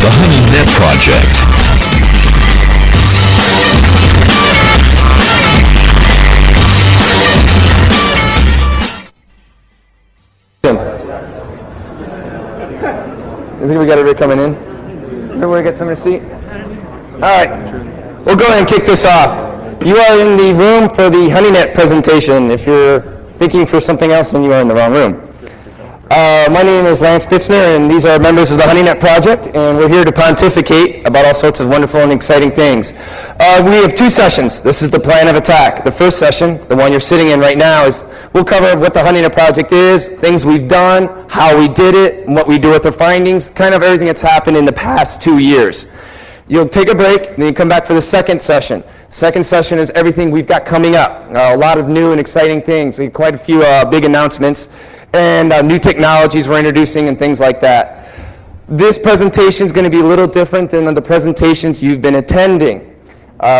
the Honeynet Project. I think we got everybody coming in. Everybody get somewhere to seat? All right, we'll go ahead and kick this off. You are in the room for the Honeynet presentation. If you're thinking for something else, then you are in the wrong room. My name is Spitzner, and these are members of the Honeynet Project, and we're here to pontificate about all sorts of wonderful and exciting things. We have two sessions. This is the plan of attack. The first session, the one you're sitting in right now, is we'll cover what the Honeynet Project is, things we've done, how we did it, and what we do with the findings, kind of everything that's happened in the past 2 years. You'll take a break, then you come back for the second session. Second session is everything we've got coming up. A lot of new and exciting things. We have quite a few big announcements and new technologies we're introducing and things like that. This presentation is going to be a little different than the presentations you've been attending.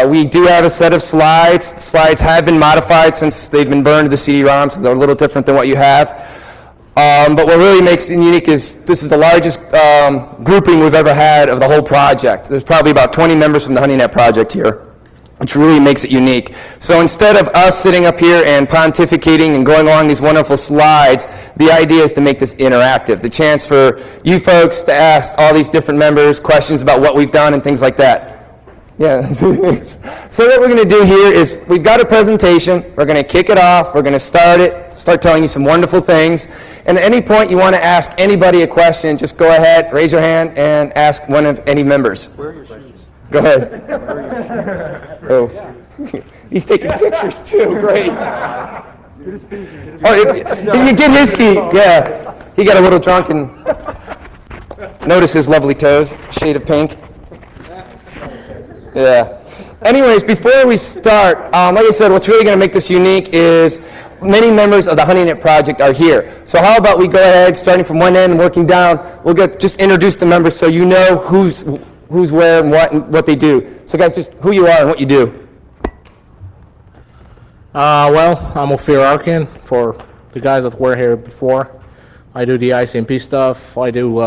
We do have a set of slides. Slides have been modified since they've been burned to the CD-ROM, so they're a little different than what you have. But what really makes it unique is this is the largest grouping we've ever had of the whole project. There's probably about 20 members from the Honeynet Project here, which really makes it unique. So instead of us sitting up here and pontificating and going along these wonderful slides, the idea is to make this interactive. The chance for you folks to ask all these different members questions about what we've done and things like that. Yeah. So what we're going to do here is we've got a presentation. We're going to kick it off. We're going to start telling you some wonderful things. And at any point you want to ask anybody a question, just go ahead, raise your hand, and ask one of any members. Where are your shoes? Go ahead. Oh, he's taking pictures too. Great. Oh, you get his feet. Yeah, he got a little drunk and notice his lovely toes, shade of pink. Yeah. Anyways, before we start, like I said, what's really going to make this unique is many members of the Honeynet Project are here. So how about we go ahead, starting from one end and working down, we'll just introduce the members so you know who's where and what they do. So guys, just who you are and what you do. Well, I'm Ophir Arkin for the guys that were here before. I do the ICMP stuff. I do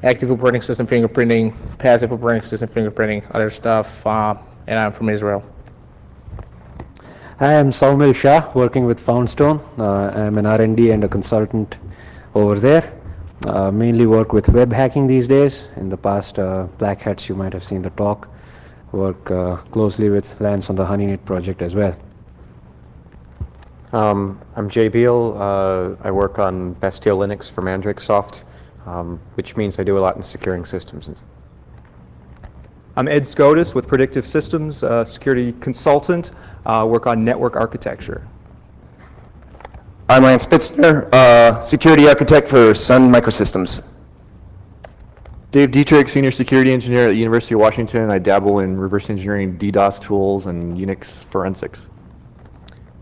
active operating system fingerprinting, passive operating system fingerprinting, other stuff, and I'm from Israel. I am Saumil Shah, working with Foundstone. I'm an R&D and a consultant over there. Mainly work with web hacking these days. In the past, Black Hats, you might have seen the talk. Work closely with Lance on the Honeynet project as well. I'm Jay Beal. I work on Bastille Linux for Mandrakesoft, which means I do a lot in securing systems. I'm Ed Scotus with Predictive Systems, security consultant, work on network architecture. I'm Lance Spitzner, security architect for Sun Microsystems. Dave Dietrich, senior security engineer at the University of Washington. I dabble in reverse engineering DDoS tools and Unix forensics.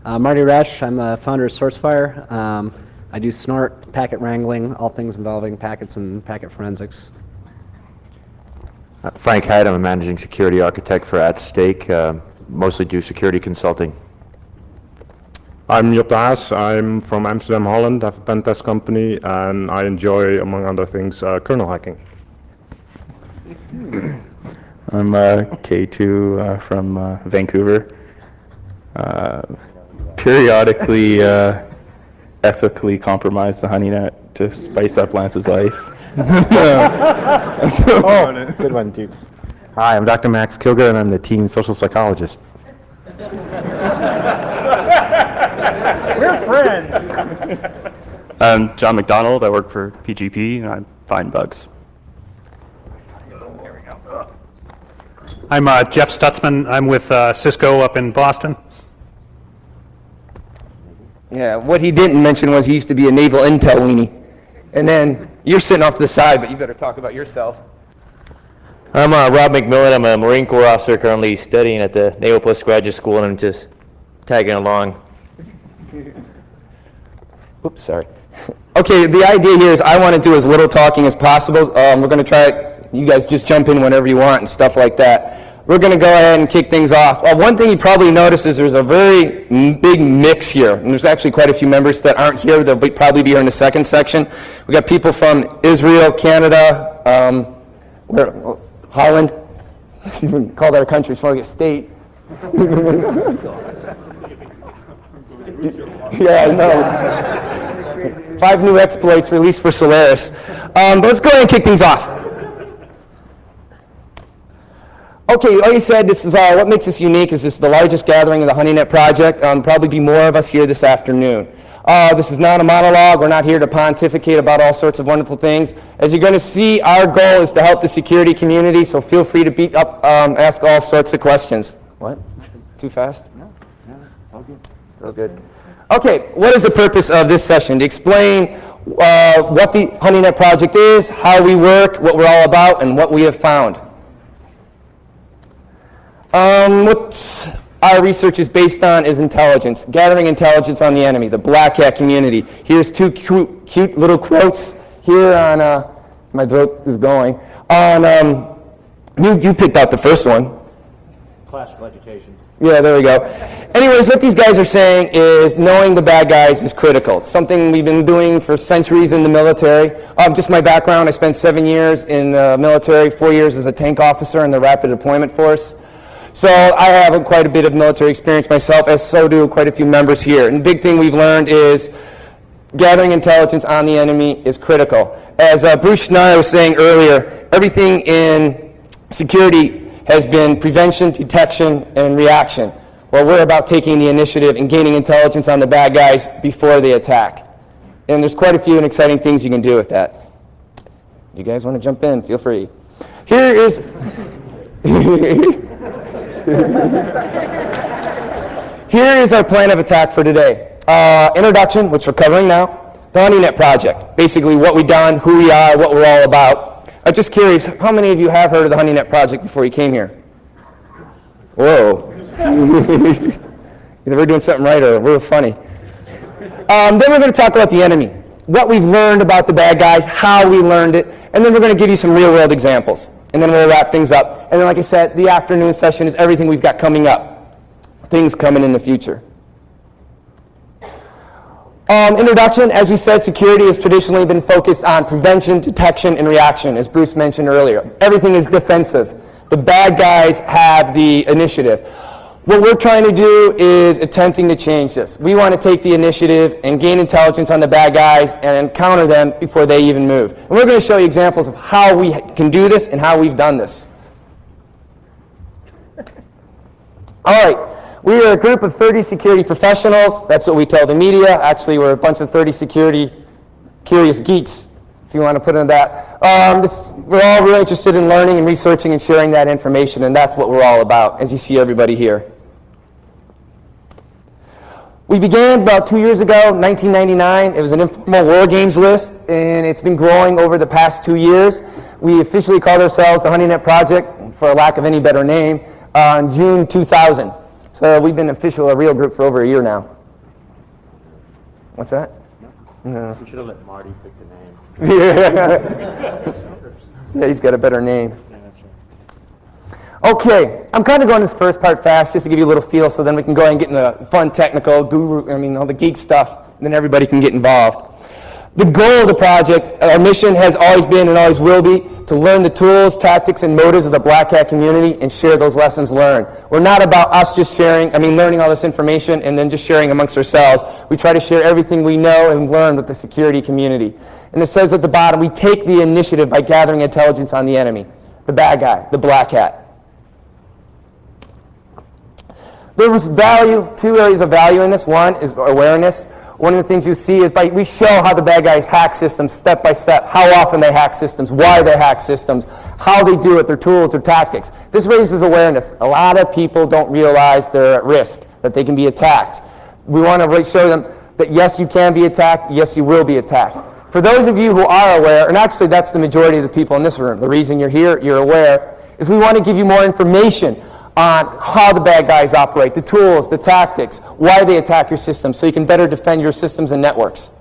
Marty Rash, I'm the founder of SourceFire. I do snort, packet wrangling, all things involving packets and packet forensics. Frank Hyde, I'm a managing security architect for At Stake, mostly do security consulting. I'm Job de Haas. I'm from Amsterdam, Holland. I have a pen test company, and I enjoy, among other things, kernel hacking. I'm K2 from Vancouver. Periodically ethically compromise the Honeynet to spice up Lance's life. Oh, good one, dude. Hi, I'm Dr. Max Kilger, and I'm the teen social psychologist. We're friends. I'm John McDonald. I work for PGP, and I find bugs. I'm Jeff Stutzman. I'm with Cisco up in Boston. Yeah, what he didn't mention was he used to be a naval intel weenie. And then you're sitting off to the side, but you better talk about yourself. I'm Rob McMillan. I'm a Marine Corps officer currently studying at the Naval Postgraduate School, and I'm just tagging along. Oops, sorry. Okay, the idea here is I want to do as little talking as possible. We're going to try it. You guys just jump in whenever you want and stuff like that. We're going to go ahead and kick things off. One thing you probably noticed is there's a very big mix here. And there's actually quite a few members that aren't here. They'll probably be here in the second section. We got people from Israel, Canada, Where, Holland, even called our country, it's more like a state. Yeah, I know. 5 new exploits released for Solaris. But let's go ahead and kick things off. Okay, like I said, this is what makes this unique is this is the largest gathering of the Honeynet Project. Probably be more of us here this afternoon. This is not a monologue. We're not here to pontificate about all sorts of wonderful things. As you're going to see, our goal is to help the security community, so feel free to beat up, ask all sorts of questions. What? Too fast? No, all good. All good. Okay, what is the purpose of this session? To explain what the Honeynet Project is, how we work, what we're all about, and what we have found. What our research is based on is intelligence, gathering intelligence on the enemy, the black hat community. Here's 2 cute little quotes here on, my throat is going, on, you picked out the first one. Classical education. Yeah, there we go. Anyways, what these guys are saying is knowing the bad guys is critical. It's something we've been doing for centuries in the military. Just my background, I spent 7 years in the military, 4 years as a tank officer in the Rapid Deployment Force. So I have quite a bit of military experience myself, as so do quite a few members here. And the big thing we've learned is gathering intelligence on the enemy is critical. As Bruce Schneier was saying earlier, everything in security has been prevention, detection, and reaction. Well, we're about taking the initiative and gaining intelligence on the bad guys before they attack. And there's quite a few and exciting things you can do with that. If you guys want to jump in, feel free. Here is... Here is our plan of attack for today. Introduction, which we're covering now. The Honeynet Project. Basically what we've done, who we are, what we're all about. I'm just curious, how many of you have heard of the Honeynet Project before you came here? Whoa. Either we're doing something right or we're funny. Then we're going to talk about the enemy. What we've learned about the bad guys, how we learned it, and then we're going to give you some real-world examples. And then we'll wrap things up. And then, like I said, the afternoon session is everything we've got coming up. Things coming in the future. Introduction, as we said, security has traditionally been focused on prevention, detection, and reaction, as Bruce mentioned earlier. Everything is defensive. The bad guys have the initiative. What we're trying to do is attempting to change this. We want to take the initiative and gain intelligence on the bad guys and counter them before they even move. And we're going to show you examples of how we can do this and how we've done this. All right. We are a group of 30 security professionals. That's what we tell the media. Actually, we're a bunch of 30 security curious geeks, if you want to put it in that. We're all really interested in learning and researching and sharing that information, and that's what we're all about, as you see everybody here. We began about 2 years ago, 1999. It was an informal war games list, and it's been growing over the past 2 years. We officially called ourselves the Honeynet Project, for lack of any better name, on June 2000. So we've been a real group for over a year now. What's that? No. We should have let Marty pick the name. Yeah, he's got a better name. Okay, I'm kind of going this first part fast just to give you a little feel so then we can go ahead and get into the fun technical, all the geek stuff, and then everybody can get involved. The goal of the project, our mission has always been and always will be to learn the tools, tactics, and motives of the black hat community and share those lessons learned. We're not about us just learning all this information and then just sharing amongst ourselves. We try to share everything we know and learn with the security community. And it says at the bottom, we take the initiative by gathering intelligence on the enemy, the bad guy, the black hat. There was value, 2 areas of value in this. One is awareness. One of the things you see is we show how the bad guys hack systems step by step, how often they hack systems, why they hack systems, how they do it, their tools, their tactics. This raises awareness. A lot of people don't realize they're at risk, that they can be attacked. We want to show them that yes, you can be attacked, yes, you will be attacked. For those of you who are aware, and actually that's the majority of the people in this room, the reason you're here, you're aware, is we want to give you more information on how the bad guys operate, the tools, the tactics, why they attack your system, so you can better defend your systems and networks.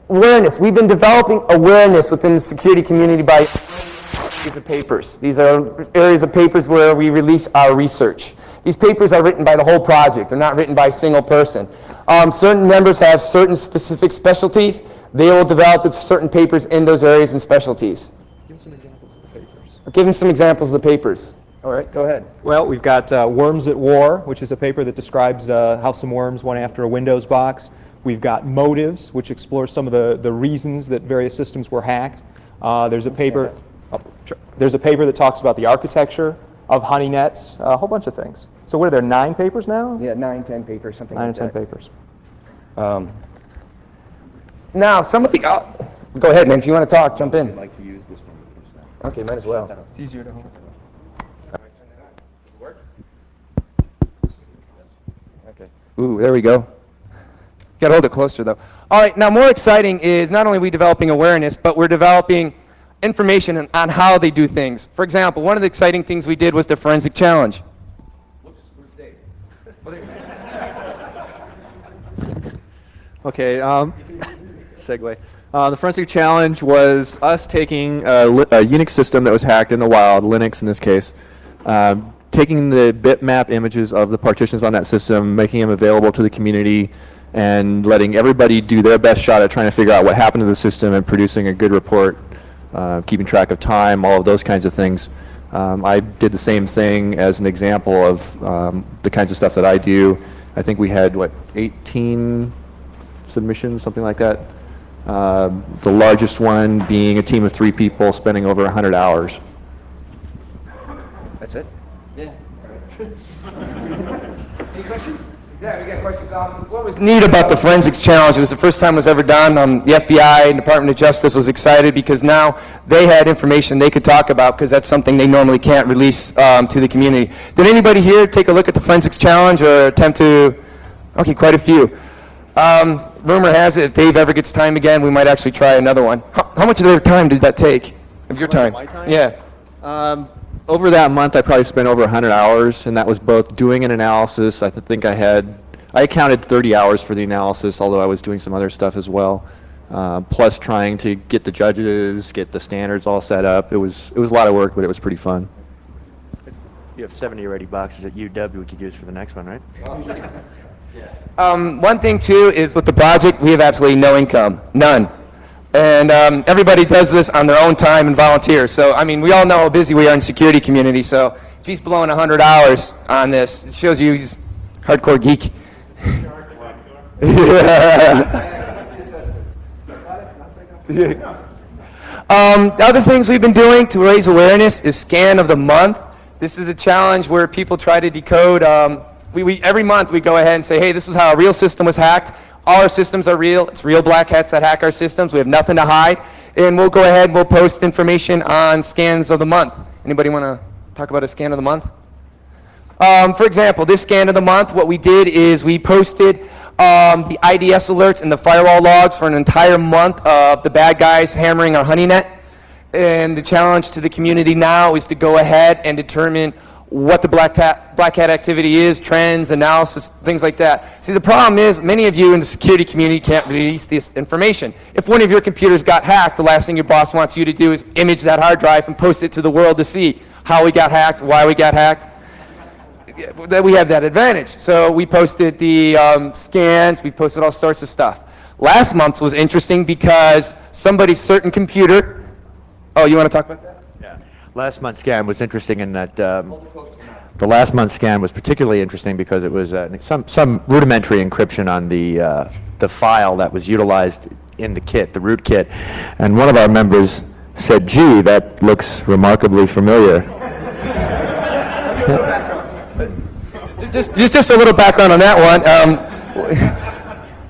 Awareness. We've been developing awareness within the security community by series of papers. These are areas of papers where we release our research. These papers are written by the whole project. They're not written by a single person. Certain members have certain specific specialties. They will develop certain papers in those areas and specialties. Give some examples of the papers. Give them some examples of the papers. All right, go ahead. Well, we've got Worms at War, which is a paper that describes how some worms went after a Windows box. We've got Motives, which explores some of the reasons that various systems were hacked. There's a paper that talks about the architecture of Honeynets, a whole bunch of things. So what are there, 9 papers now? Yeah, 9, 10 papers, something 9 or like 10 that. papers. Now, some of the... go ahead, man. If you want to talk, jump in. I'd like to use this one. Okay, might as well. It's easier to hold. Okay. Ooh, there we go. Got to hold it closer, though. All right, now more exciting is not only are we developing awareness, but we're developing information on how they do things. For example, one of the exciting things we did was the forensic challenge. Whoops, where's Dave? Okay, segue. The forensic challenge was us taking a Unix system that was hacked in the wild, Linux in this case, taking the bitmap images of the partitions on that system, making them available to the community, and letting everybody do their best shot at trying to figure out what happened to the system and producing a good report, keeping track of time, all of those kinds of things. I did the same thing as an example of the kinds of stuff that I do. I think we had, 18 submissions, something like that. The largest one being a team of 3 people spending over 100 hours. That's it? Yeah. Any questions? Yeah, we got questions. What was neat about the forensics challenge? It was the first time it was ever done. The FBI and Department of Justice was excited because now they had information they could talk about because that's something they normally can't release to the community. Did anybody here take a look at the forensics challenge or attempt to? Okay, quite a few. Rumor has it if Dave ever gets time again, we might actually try another one. How much of their time did that take? Of your time? My time? Yeah. Over that month, I probably spent over 100 hours, and that was both doing an analysis. I think I counted 30 hours for the analysis, although I was doing some other stuff as well. Plus trying to get the judges, get the standards all set up. It was a lot of work, but it was pretty fun. You have 70 or 80 boxes at UW we could use for the next one, right? One thing too is with the project, we have absolutely no income, none. And everybody does this on their own time and volunteer. So, I mean, we all know how busy we are in the security community. So if he's blowing 100 hours on this, it shows you he's a hardcore geek. Other things we've been doing to raise awareness is Scan of the Month. This is a challenge where people try to decode. Every month we go ahead and say, hey, this is how a real system was hacked. All our systems are real. It's real black hats that hack our systems. We have nothing to hide. And we'll go ahead and we'll post information on scans of the month. Anybody want to talk about a scan of the month? For example, this scan of the month, what we did is we posted the IDS alerts and the firewall logs for an entire month of the bad guys hammering our Honeynet. And the challenge to the community now is to go ahead and determine what the black hat activity is, trends, analysis, things like that. See, the problem is many of you in the security community can't release this information. If one of your computers got hacked, the last thing your boss wants you to do is image that hard drive and post it to the world to see how we got hacked, why we got hacked. That we have that advantage. So we posted the scans, we posted all sorts of stuff. Last month's was interesting because somebody's certain computer, oh, you want to talk about that? Last month's scan was interesting in that the last month's scan was particularly interesting because it was some rudimentary encryption on the file that was utilized in the kit, the root kit, and one of our members said, "Gee, that looks remarkably familiar." Just a little background on that one.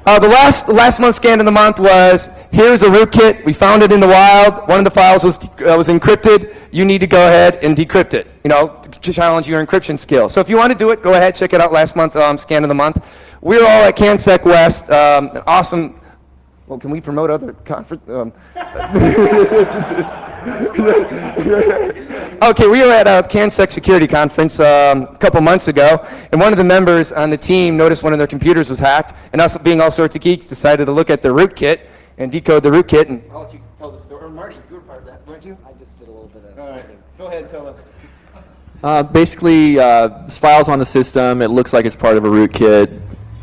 The last month's scan of the month was, here's a rootkit. We found it in the wild. One of the files was encrypted. You need to go ahead and decrypt it, to challenge your encryption skill. So if you want to do it, go ahead, check it out, last month's scan of the month. We're all at CanSec West, an awesome, well, can we promote other conference? Okay, we were at a CanSec security conference a couple months ago, and one of the members on the team noticed one of their computers was hacked, and us being all sorts of geeks decided to look at the rootkit and decode the rootkit. And I'll let you tell the story. Or Marty, you were part of that, weren't you? I just did a little bit of All right, go ahead and tell them. Basically, this file's on the system. It looks like it's part of a rootkit.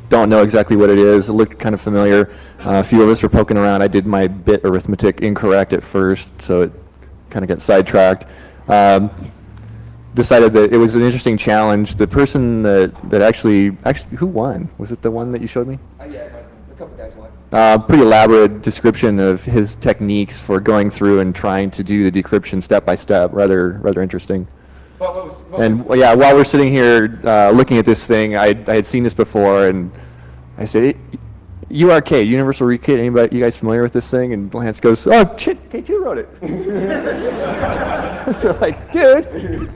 don't know exactly what it is. It looked kind of familiar. A few of us were poking around. I did my bit arithmetic incorrect at first, so it kind of got sidetracked. Decided that it was an interesting challenge. The person that actually, who won? Was it the one that you showed me? Yeah, a couple guys won. Pretty elaborate description of his techniques for going through and trying to do the decryption step by step. Rather interesting. Well, yeah, while we're sitting here looking at this thing, I had seen this before, and I said, URK, Universal Rootkit, anybody, you guys familiar with this thing? And Lance goes, oh, shit, K2 wrote it. They're like, dude.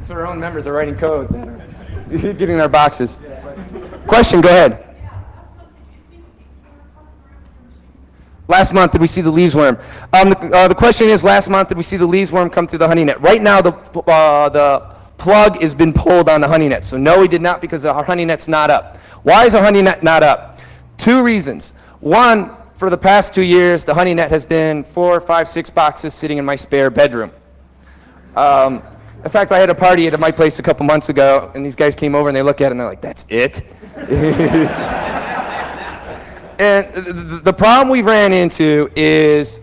So our own members are writing code that are getting their boxes. Question, go ahead. Last month, did we see the leaves worm? The question is, last month, did we see the leaves worm come through the Honeynet? Right now, the plug has been pulled on the Honeynet. So no, we did not, because our Honeynet's not up. Why is the Honeynet not up? 2 reasons. One, for the past 2 years, the Honeynet has been 4, 5, 6 boxes sitting in my spare bedroom. In fact, I had a party at my place a couple months ago, and these guys came over and they look at it and they're like, that's it? And the problem we ran into is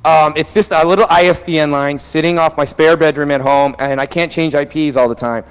it's just a little ISDN line sitting off my spare bedroom at home, and I can't change IPs all the time.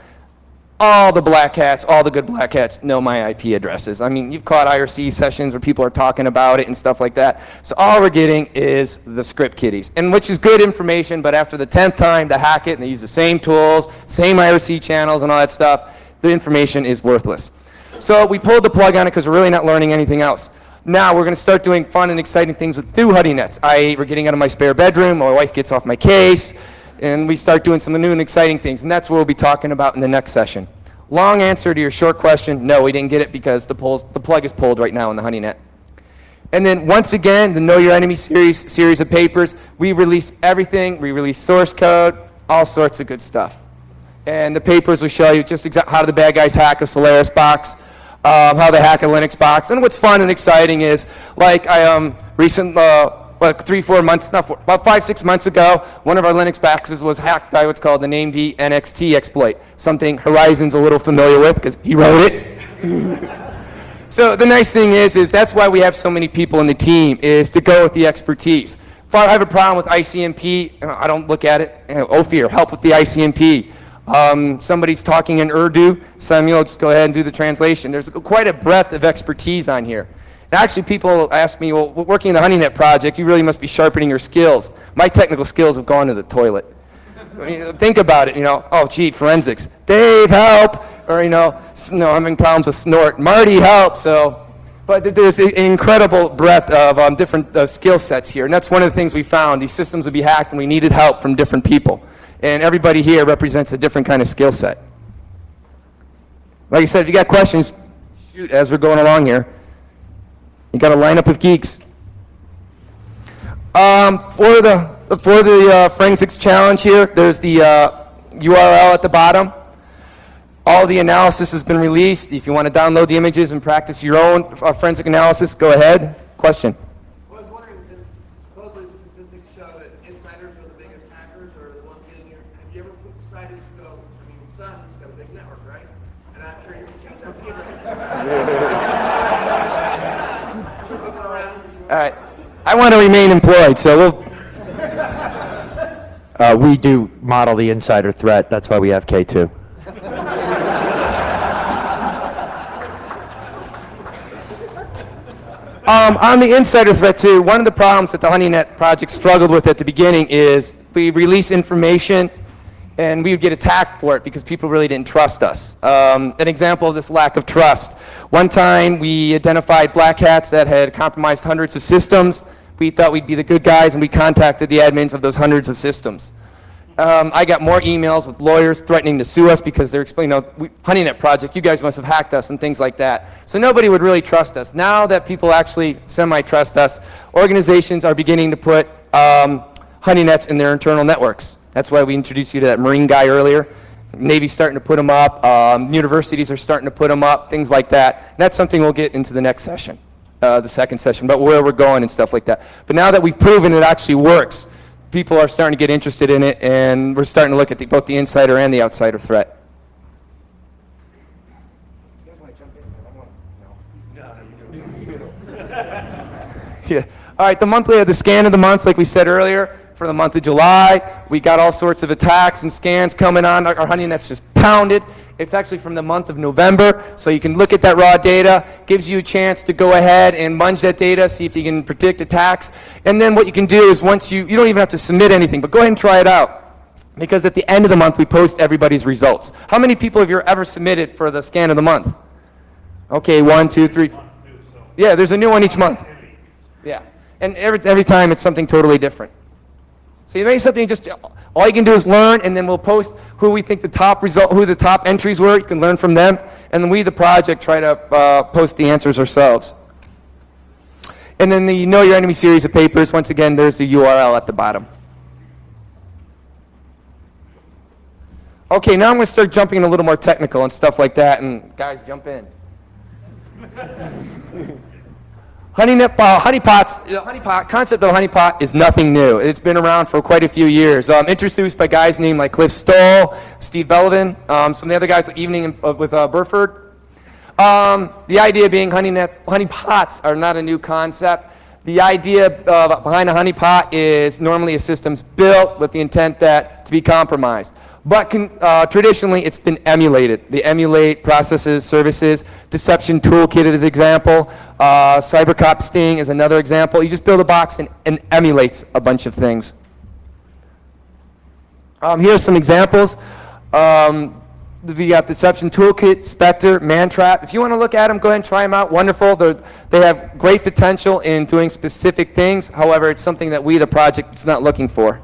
All the black hats, all the good black hats know my IP addresses. I mean, you've caught IRC sessions where people are talking about it and stuff like that. So all we're getting is the script kiddies, and which is good information, but after the 10th time to hack it, and they use the same tools, same IRC channels and all that stuff, the information is worthless. So we pulled the plug on it because we're really not learning anything else. Now we're going to start doing fun and exciting things with through Honeynets. We're getting out of my spare bedroom, my wife gets off my case, and we start doing some new and exciting things, and that's what we'll be talking about in the next session. Long answer to your short question, no, we didn't get it because the plug is pulled right now in the Honeynet. And then once again, the Know Your Enemy series of papers, we release everything. We release source code, all sorts of good stuff. And the papers will show you just how do the bad guys hack a Solaris box, how they hack a Linux box. And what's fun and exciting is, like about 5, 6 months ago, one of our Linux boxes was hacked by what's called the named NXT exploit, something Horizon's a little familiar with because he wrote it. So the nice thing is that's why we have so many people in the team, is to go with the expertise. If I have a problem with ICMP, I don't look at it. Ophir, help with the ICMP. Somebody's talking in Urdu, Samuel, just go ahead and do the translation. There's quite a breadth of expertise on here. And actually, people ask me, well, working in the Honeynet project, you really must be sharpening your skills. My technical skills have gone to the toilet. I mean, think about it, oh, gee, forensics. Dave, help! Or, no, I'm having problems with snort. Marty, help! So, but there's an incredible breadth of different skill sets here. And that's one of the things we found. These systems would be hacked, and we needed help from different people. And everybody here represents a different kind of skill set. Like I said, if you got questions, shoot as we're going along here. You got a lineup of geeks. For the forensics challenge here, there's the URL at the bottom. All the analysis has been released. If you want to download the images and practice your own forensic analysis, go ahead. Question? I was wondering, since supposedly statistics show that insiders are the biggest hackers or the ones getting your, have you ever decided to go, Sun's got a big network, right? And I'm sure you can change that behavior. All right. I want to remain employed, so We do model the insider threat. That's why we have K2. On the insider threat too, one of the problems that the Honeynet project struggled with at the beginning is we release information and we would get attacked for it because people really didn't trust us. An example of this lack of trust. One time we identified black hats that had compromised hundreds of systems. We thought we'd be the good guys, and we contacted the admins of those hundreds of systems. I got more emails with lawyers threatening to sue us because they're explaining, Honeynet Project, you guys must have hacked us and things like that. So nobody would really trust us. Now that people actually semi-trust us, organizations are beginning to put Honeynets in their internal networks. That's why we introduced you to that Marine guy earlier. Navy's starting to put them up. Universities are starting to put them up, things like that. And that's something we'll get into the next session, the second session, but where we're going and stuff like that. But now that we've proven it actually works, people are starting to get interested in it, and we're starting to look at both the insider and the outsider threat. Yeah. All right, the scan of the months, like we said earlier, for the month of July, we got all sorts of attacks and scans coming on. Our Honeynet's just pounded. It's actually from the month of November, so you can look at that raw data. Gives you a chance to go ahead and munge that data, see if you can predict attacks. And then what you can do is once you don't even have to submit anything, but go ahead and try it out. Because at the end of the month, we post everybody's results. How many people have you ever submitted for the scan of the month? Okay, 1, 2, 3. Yeah, there's a new one each month. Yeah, and every time it's something totally different. So you make something just, all you can do is learn, and then we'll post who we think who the top entries were. You can learn from them, and then we, the project, try to post the answers ourselves. And then the Know Your Enemy series of papers, once again, there's the URL at the bottom. Okay, now I'm going to start jumping in a little more technical and stuff like that, and guys, jump in. Honeypot concept of honeypot is nothing new. It's been around for quite a few years. Introduced by guys named like Cliff Stoll, Steve Belvin, some of the other guys with Burford. The idea being honeypots are not a new concept. The idea behind a honeypot is normally a system's built with the intent to be compromised. But traditionally, it's been emulated. They emulate processes, services. Deception Toolkit is an example. CyberCop Sting is another example. You just build a box and emulates a bunch of things. Here are some examples. We got Deception Toolkit, Spectre, Mantrap. If you want to look at them, go ahead and try them out. Wonderful. They have great potential in doing specific things. However, it's something that we, the project, is not looking for.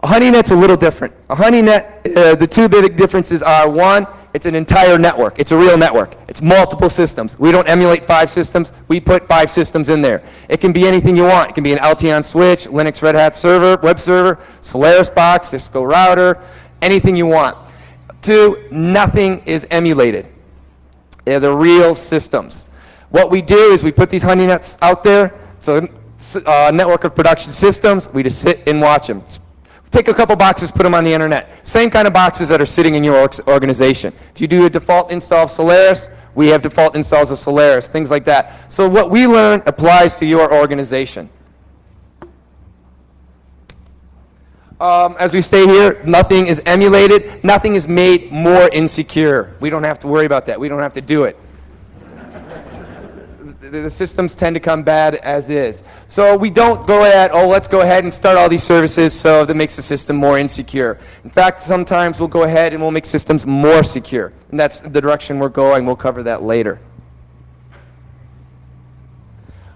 A Honeynet's a little different. A Honeynet, the two big differences are, one, it's an entire network. It's a real network. It's multiple systems. We don't emulate 5 systems. We put 5 systems in there. It can be anything you want. It can be an LTE switch, Linux Red Hat server, web server, Solaris box, Cisco router, anything you want. 2, nothing is emulated. They're the real systems. What we do is we put these Honeynets out there. So a network of production systems. We just sit and watch them. Take a couple boxes, put them on the internet. Same kind of boxes that are sitting in your organization. If you do a default install of Solaris, we have default installs of Solaris, things like that. So what we learn applies to your organization. As we stay here, nothing is emulated. Nothing is made more insecure. We don't have to worry about that. We don't have to do it. The systems tend to come bad as is. So we don't go ahead, let's go ahead and start all these services so that makes the system more insecure. In fact, sometimes we'll go ahead and we'll make systems more secure. And that's the direction we're going. We'll cover that later.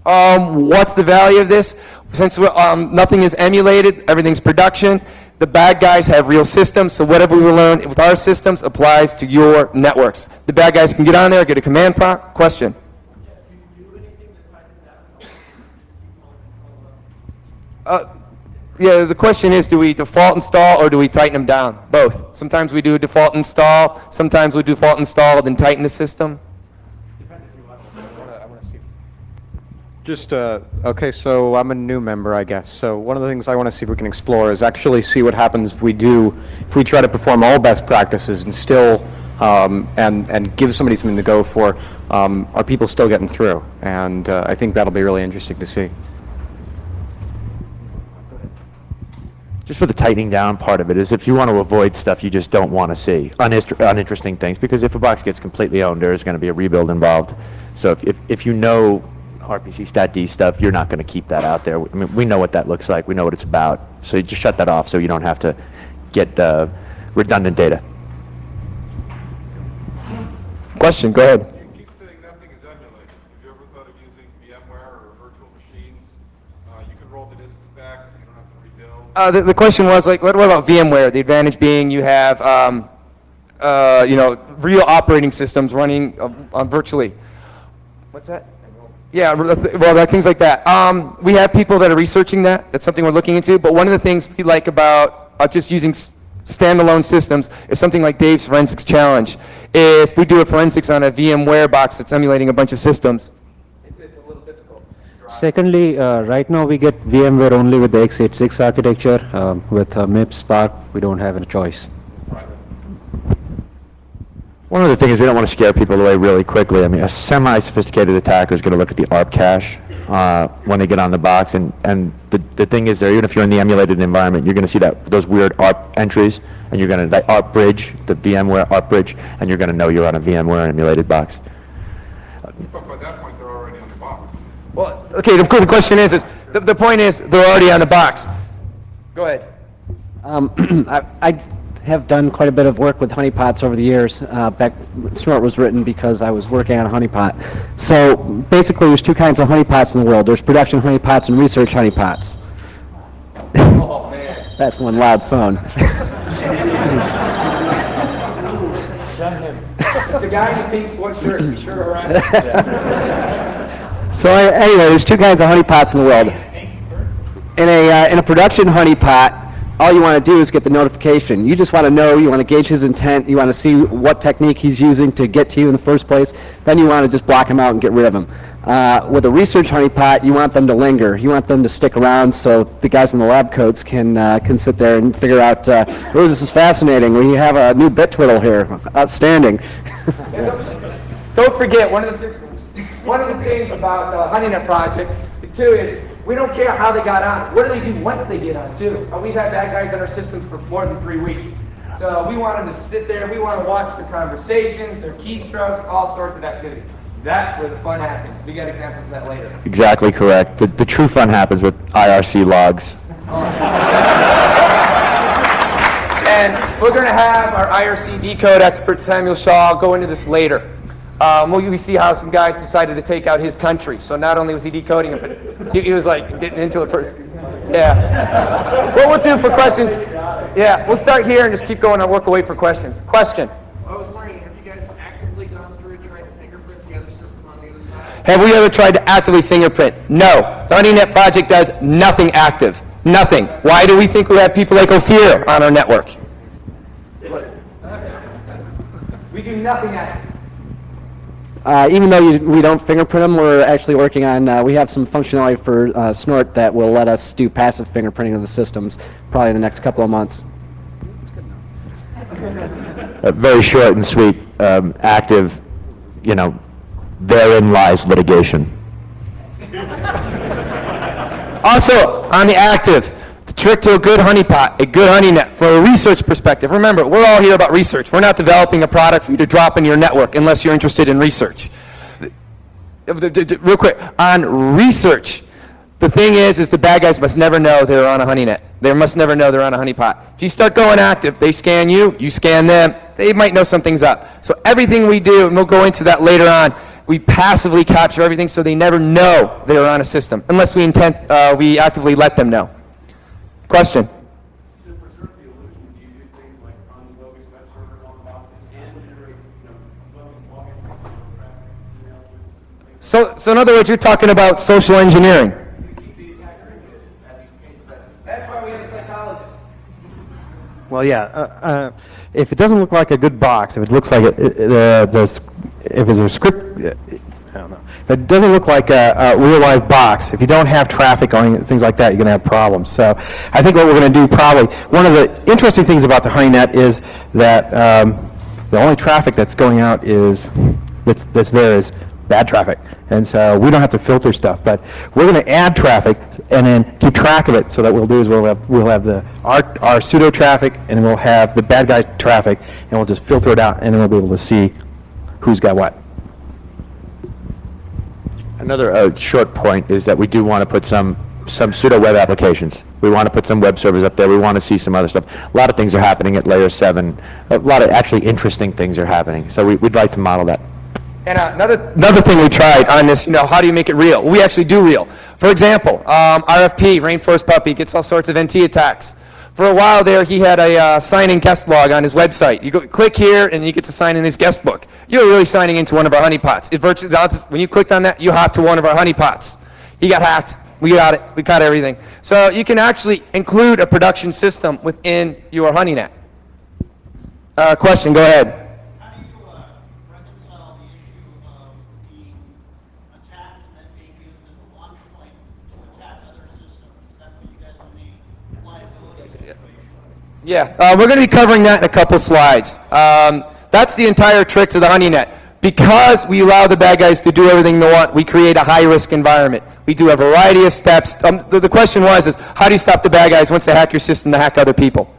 What's the value of this? Since nothing is emulated, everything's production, the bad guys have real systems, so whatever we learn with our systems applies to your networks. The bad guys can get on there, get a command prompt. Question? Yeah, the question is, do we default install or do we tighten them down? Both. Sometimes we do a default install, sometimes we default install, then tighten the system. Just, okay, so I'm a new member, I guess. So one of the things I want to see if we can explore is actually see what happens if we try to perform all best practices and still, and give somebody something to go for, are people still getting through? And I think that'll be really interesting to see. Just for the tightening down part of it is if you want to avoid stuff you just don't want to see, uninteresting things, because if a box gets completely owned, there's going to be a rebuild involved. So if you know RPC stat D stuff, you're not going to keep that out there. I mean, we know what that looks like. We know what it's about. So you just shut that off so you don't have to get redundant data. Question, go ahead. You keep saying nothing is emulated. Have you ever thought of using VMware or virtual machines? You can roll the disks back so you don't have to rebuild. The question was, like, what about VMware? The advantage being you have, real operating systems running virtually. What's that? Yeah, well, things like that. We have people that are researching that. That's something we're looking into. But one of the things we like about just using standalone systems is something like Dave's Forensics Challenge. If we do a forensics on a VMware box that's emulating a bunch of systems, it's a little difficult. Secondly, right now we get VMware only with the x86 architecture. With MIPS Spark, we don't have a choice. One of the things is we don't want to scare people away really quickly. I mean, a semi-sophisticated attacker is going to look at the ARP cache when they get on the box, and the thing is there, even if you're in the emulated environment, you're going to see those weird ARP entries, and you're going to, that ARP bridge, the VMware ARP bridge, and you're going to know you're on a VMware emulated box. But by that point, they're already on the box. Well, okay, the question is the point is they're already on the box. Go ahead. I have done quite a bit of work with honeypots over the years. Back, Snort was written because I was working on a honeypot. So basically, there's two kinds of honeypots in the world. There's production honeypots and research honeypots. Oh, man. That's one loud phone. It's the guy who thinks what shirt, be sure to harass him. So anyway, there's two kinds of honeypots in the world. In a production honeypot, all you want to do is get the notification. You just want to know, you want to gauge his intent, you want to see what technique he's using to get to you in the first place, then you want to just block him out and get rid of him. With a research honeypot, you want them to linger. You want them to stick around so the guys in the lab coats can sit there and figure out, oh, this is fascinating, we have a new bit twiddle here, outstanding. Don't forget, one of the things about the Honeynet Project, too, is we don't care how they got on. What do they do once they get on, too? We've had bad guys on our systems for more than 3 weeks. So we want them to sit there. We want to watch their conversations, their keystrokes, all sorts of activity. That's where the fun happens. We got examples of that later. Exactly correct. The true fun happens with IRC logs. And we're going to have our IRC decode expert, Samuel Shaw, go into this later. We see how some guys decided to take out his country. So not only was he decoding it, but he was like getting into it first. Yeah. What we'll do for questions, yeah, we'll start here and just keep going and work away for questions. Question? I was wondering, have you guys actively gone through and tried to fingerprint the other system on the other side? Have we ever tried to actively fingerprint? No. The Honeynet Project does nothing active. Nothing. Why do we think we have people like Ophir on our network? We do nothing active. Even though we don't fingerprint them, we're actually working on, we have some functionality for Snort that will let us do passive fingerprinting of the systems probably in the next couple of months. Very short and sweet, active, therein lies litigation. Also, on the active, the trick to a good honeypot, a good honeynet, from a research perspective. Remember, we're all here about research. We're not developing a product for you to drop in your network unless you're interested in research. Real quick, on research, the thing is the bad guys must never know they're on a honeynet. They must never know they're on a honeypot. If you start going active, they scan you, you scan them, they might know something's up. So everything we do, and we'll go into that later on, we passively capture everything so they never know they're on a system, unless we actively let them know. Question? To preserve the illusion, do you do things like run bogus web servers on the boxes and generate, bogus login traffic, emails, things? So in other words, you're talking about social engineering. That's why we have a psychologist. Well, yeah. If it doesn't look like a good box, if it looks like if it's a script, I don't know. If it doesn't look like a real life box, if you don't have traffic going, things like that, you're going to have problems. So I think what we're going to do probably, one of the interesting things about the Honeynet is that the only traffic that's going out that's there is bad traffic. And so we don't have to filter stuff, but we're going to add traffic and then keep track of it. So that what we'll do is we'll have our pseudo traffic, and we'll have the bad guys traffic, and we'll just filter it out, and then we'll be able to see who's got what. Another short point is that we do want to put some pseudo web applications. We want to put some web servers up there. We want to see some other stuff. A lot of things are happening at layer 7. A lot of actually interesting things are happening. So we'd like to model that. And another thing we tried on this, how do you make it real? We actually do real. For example, RFP, Rainforest Puppy, gets all sorts of NT attacks. For a while there, he had a sign-in guest log on his website. You click here, and you get to sign in his guest book. You're really signing into one of our honeypots. When you clicked on that, you hopped to one of our honeypots. He got hacked. We got it. We caught everything. So you can actually include a production system within your Honeynet. Question, go ahead. How do you reconcile the issue of being attacked and then being used as a launch point to attack other systems? Is that what you guys will need? Liability situation? Yeah, we're going to be covering that in a couple slides. That's the entire trick to the Honeynet. Because we allow the bad guys to do everything they want, we create a high-risk environment. We do a variety of steps. The question is how do you stop the bad guys once they hack your system to hack other people?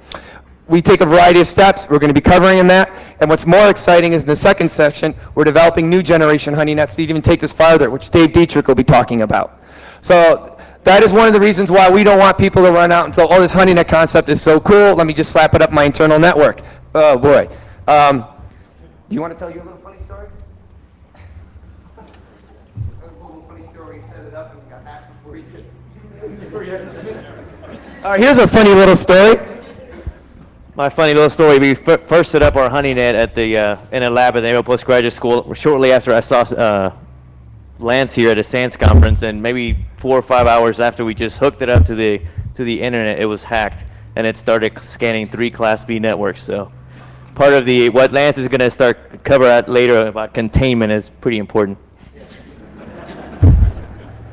We take a variety of steps. We're going to be covering in that. And what's more exciting is in the second section, we're developing new generation Honeynets to even take this farther, which Dave Dietrich will be talking about. So that is one of the reasons why we don't want people to run out and say, oh, this Honeynet concept is so cool, let me just slap it up my internal network. Oh, boy. Do you want to tell you a little funny story? A little funny story, you set it up and got hacked before you did. All right, here's a funny little story. My funny little story, we first set up our Honeynet at the, in a lab at the Naval Postgraduate School shortly after I saw Lance here at a SANS conference, and maybe 4 or 5 hours after we just hooked it up to the internet, it was hacked, and it started scanning 3 Class B networks. So part of what Lance is going to start cover out later about containment is pretty important.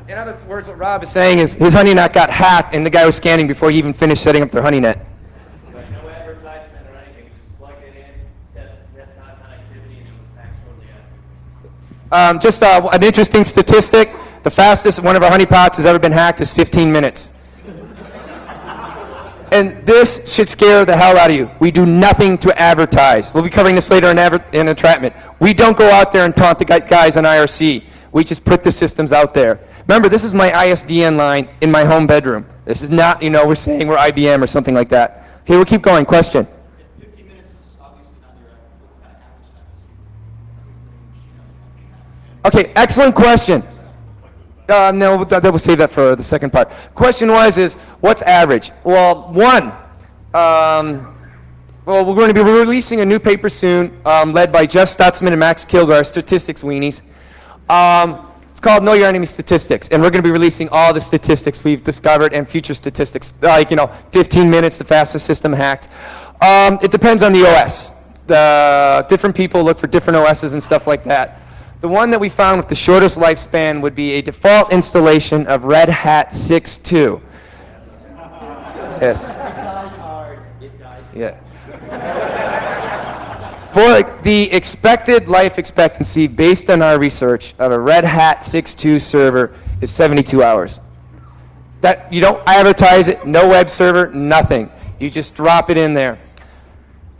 In other words, what Rob is saying is his Honeynet got hacked, and the guy was scanning before he even finished setting up their Honeynet. No advertisement or anything, just plug it in, test connectivity, and it was hacked shortly after. Just an interesting statistic, the fastest one of our honeypots has ever been hacked is 15 minutes. And this should scare the hell out of you. We do nothing to advertise. We'll be covering this later in entrapment. We don't go out there and taunt the guys on IRC. We just put the systems out there. Remember, this is my ISDN line in my home bedroom. This is not, we're saying we're IBM or something like that. Okay, we'll keep going. Question? 15 minutes is obviously not your Okay, excellent question. No, we'll save that for the second part. Question is what's average? Well, well, we're going to be releasing a new paper soon, led by Jeff Stutzman and Max Kilgore, statistics weenies. It's called Know Your Enemy Statistics, and we're going to be releasing all the statistics we've discovered and future statistics, like 15 minutes, the fastest system hacked. It depends on the OS. The different people look for different OSs and stuff like that. The one that we found with the shortest lifespan would be a default installation of Red Hat 6.2. Yes. Yeah. For the expected life expectancy based on our research of a Red Hat 6.2 server is 72 hours. That you don't advertise it, no web server, nothing. You just drop it in there.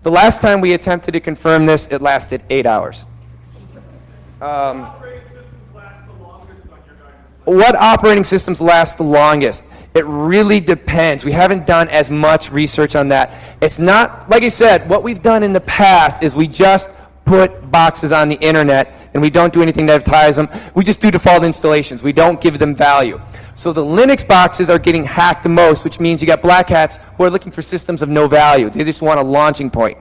The last time we attempted to confirm this, it lasted 8 hours. What operating systems last the longest? It really depends. We haven't done as much research on that. It's not, like I said, what we've done in the past is we just put boxes on the internet and we don't do anything to advertise them. We just do default installations. We don't give them value. So the Linux boxes are getting hacked the most, which means you got black hats who are looking for systems of no value. They just want a launching point.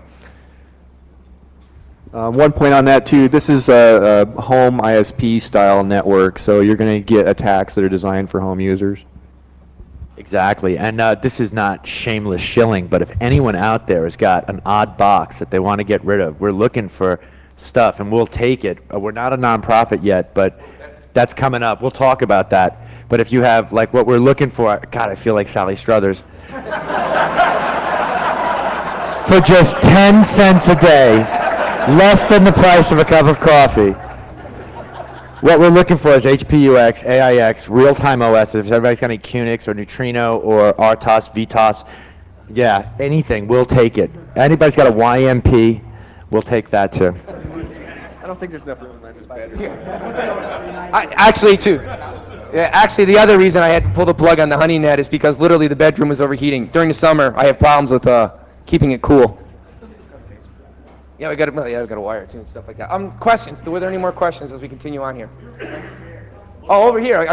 One point on that too, this is a home ISP style network, so you're going to get attacks that are designed for home users. Exactly, and this is not shameless shilling, but if anyone out there has got an odd box that they want to get rid of, we're looking for stuff and we'll take it. We're not a nonprofit yet, but that's coming up. We'll talk about that. But if you have, like, what we're looking for, God, I feel like Sally Struthers. For just 10 cents a day, less than the price of a cup of coffee. What we're looking for is HPUX, AIX, real-time OS. If everybody's got any QNX or Neutrino or RTOS, VTOS, yeah, anything, we'll take it. Anybody's got a YMP, we'll take that too. I don't think there's enough room in Lance's battery. Actually, the other reason I had to pull the plug on the Honeynet is because literally the bedroom was overheating. During the summer, I have problems with keeping it cool. Yeah, we got a wire too and stuff like that. Questions? Were there any more questions as we continue on here? Oh, over here.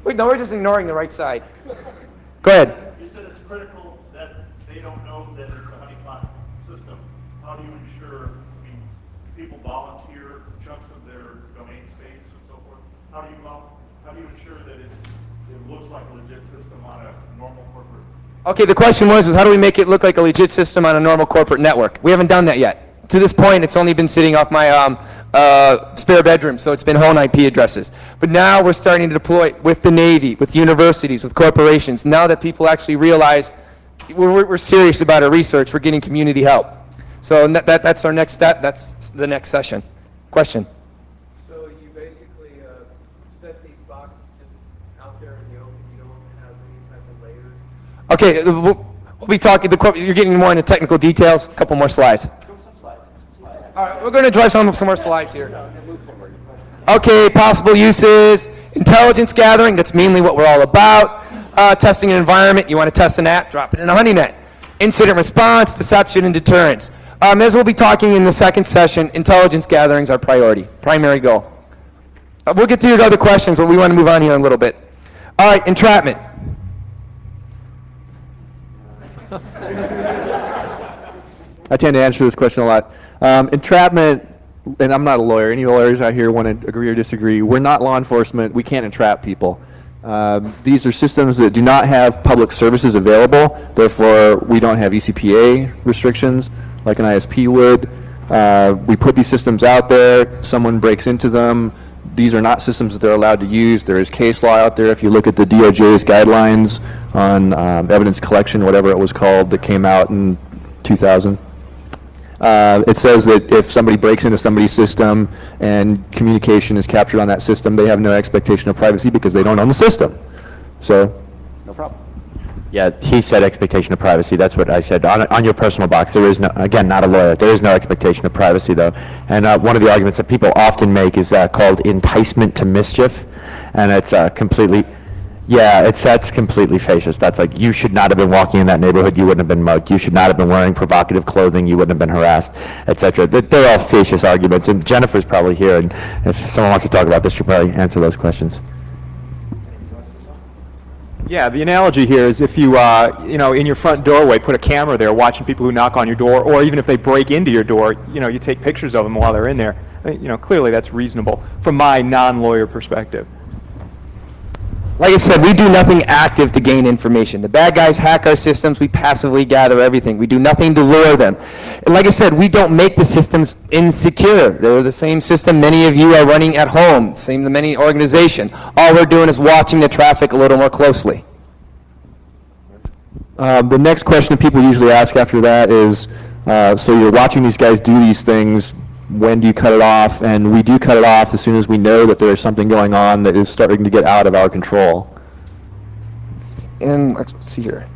Wait, no, we're just ignoring the right side. Go ahead. You said it's critical that they don't know that it's a honeypot system. How do you ensure? I mean, people volunteer chunks of their domain space and so forth. How do you ensure that it looks like a legit system on a normal corporate? Okay, the question was how do we make it look like a legit system on a normal corporate network? We haven't done that yet. To this point, it's only been sitting off my spare bedroom, so it's been home IP addresses. But now we're starting to deploy it with the Navy, with universities, with corporations. Now that people actually realize we're serious about our research, we're getting community help. So that's our next step. That's the next session. Question? So you basically set these boxes just out there in the open. You don't have any type of layers. Okay, we'll be talking. You're getting more into technical details. A couple more slides. All right, we're going to drive some more slides here. Okay, possible uses, intelligence gathering. That's mainly what we're all about. Testing an environment. You want to test an app? Drop it in a Honeynet. Incident response, deception, and deterrence. As we'll be talking in the second session, intelligence gathering is our primary goal. We'll get to your other questions, but we want to move on here in a little bit. All right, entrapment. I tend to answer this question a lot. Entrapment, and I'm not a lawyer. Any lawyers out here want to agree or disagree? We're not law enforcement. We can't entrap people. These are systems that do not have public services available. Therefore, we don't have ECPA restrictions like an ISP would. We put these systems out there. Someone breaks into them. These are not systems that they're allowed to use. There is case law out there. If you look at the DOJ's guidelines on evidence collection, whatever it was called, that came out in 2000. It says that if somebody breaks into somebody's system and communication is captured on that system, they have no expectation of privacy because they don't own the system. So, no problem. Yeah, he said expectation of privacy. That's what I said. On your personal box, there is no, again, not a lawyer, there is no expectation of privacy, though. And one of the arguments that people often make is called enticement to mischief. And it's completely, yeah, that's completely fallacious. That's like, you should not have been walking in that neighborhood, you wouldn't have been mugged. You should not have been wearing provocative clothing, you wouldn't have been harassed, etc. They're all fallacious arguments. And Jennifer's probably here, and if someone wants to talk about this, she'll probably answer those questions. Yeah, the analogy here is if you, in your front doorway, put a camera there watching people who knock on your door, or even if they break into your door, you take pictures of them while they're in there. Clearly that's reasonable from my non-lawyer perspective. Like I said, we do nothing active to gain information. The bad guys hack our systems. We passively gather everything. We do nothing to lure them. And like I said, we don't make the systems insecure. They're the same system many of you are running at home, same to many organizations. All we're doing is watching the traffic a little more closely. The next question that people usually ask after that is, so you're watching these guys do these things, when do you cut it off? And we do cut it off as soon as we know that there's something going on that is starting to get out of our control. And let's see here.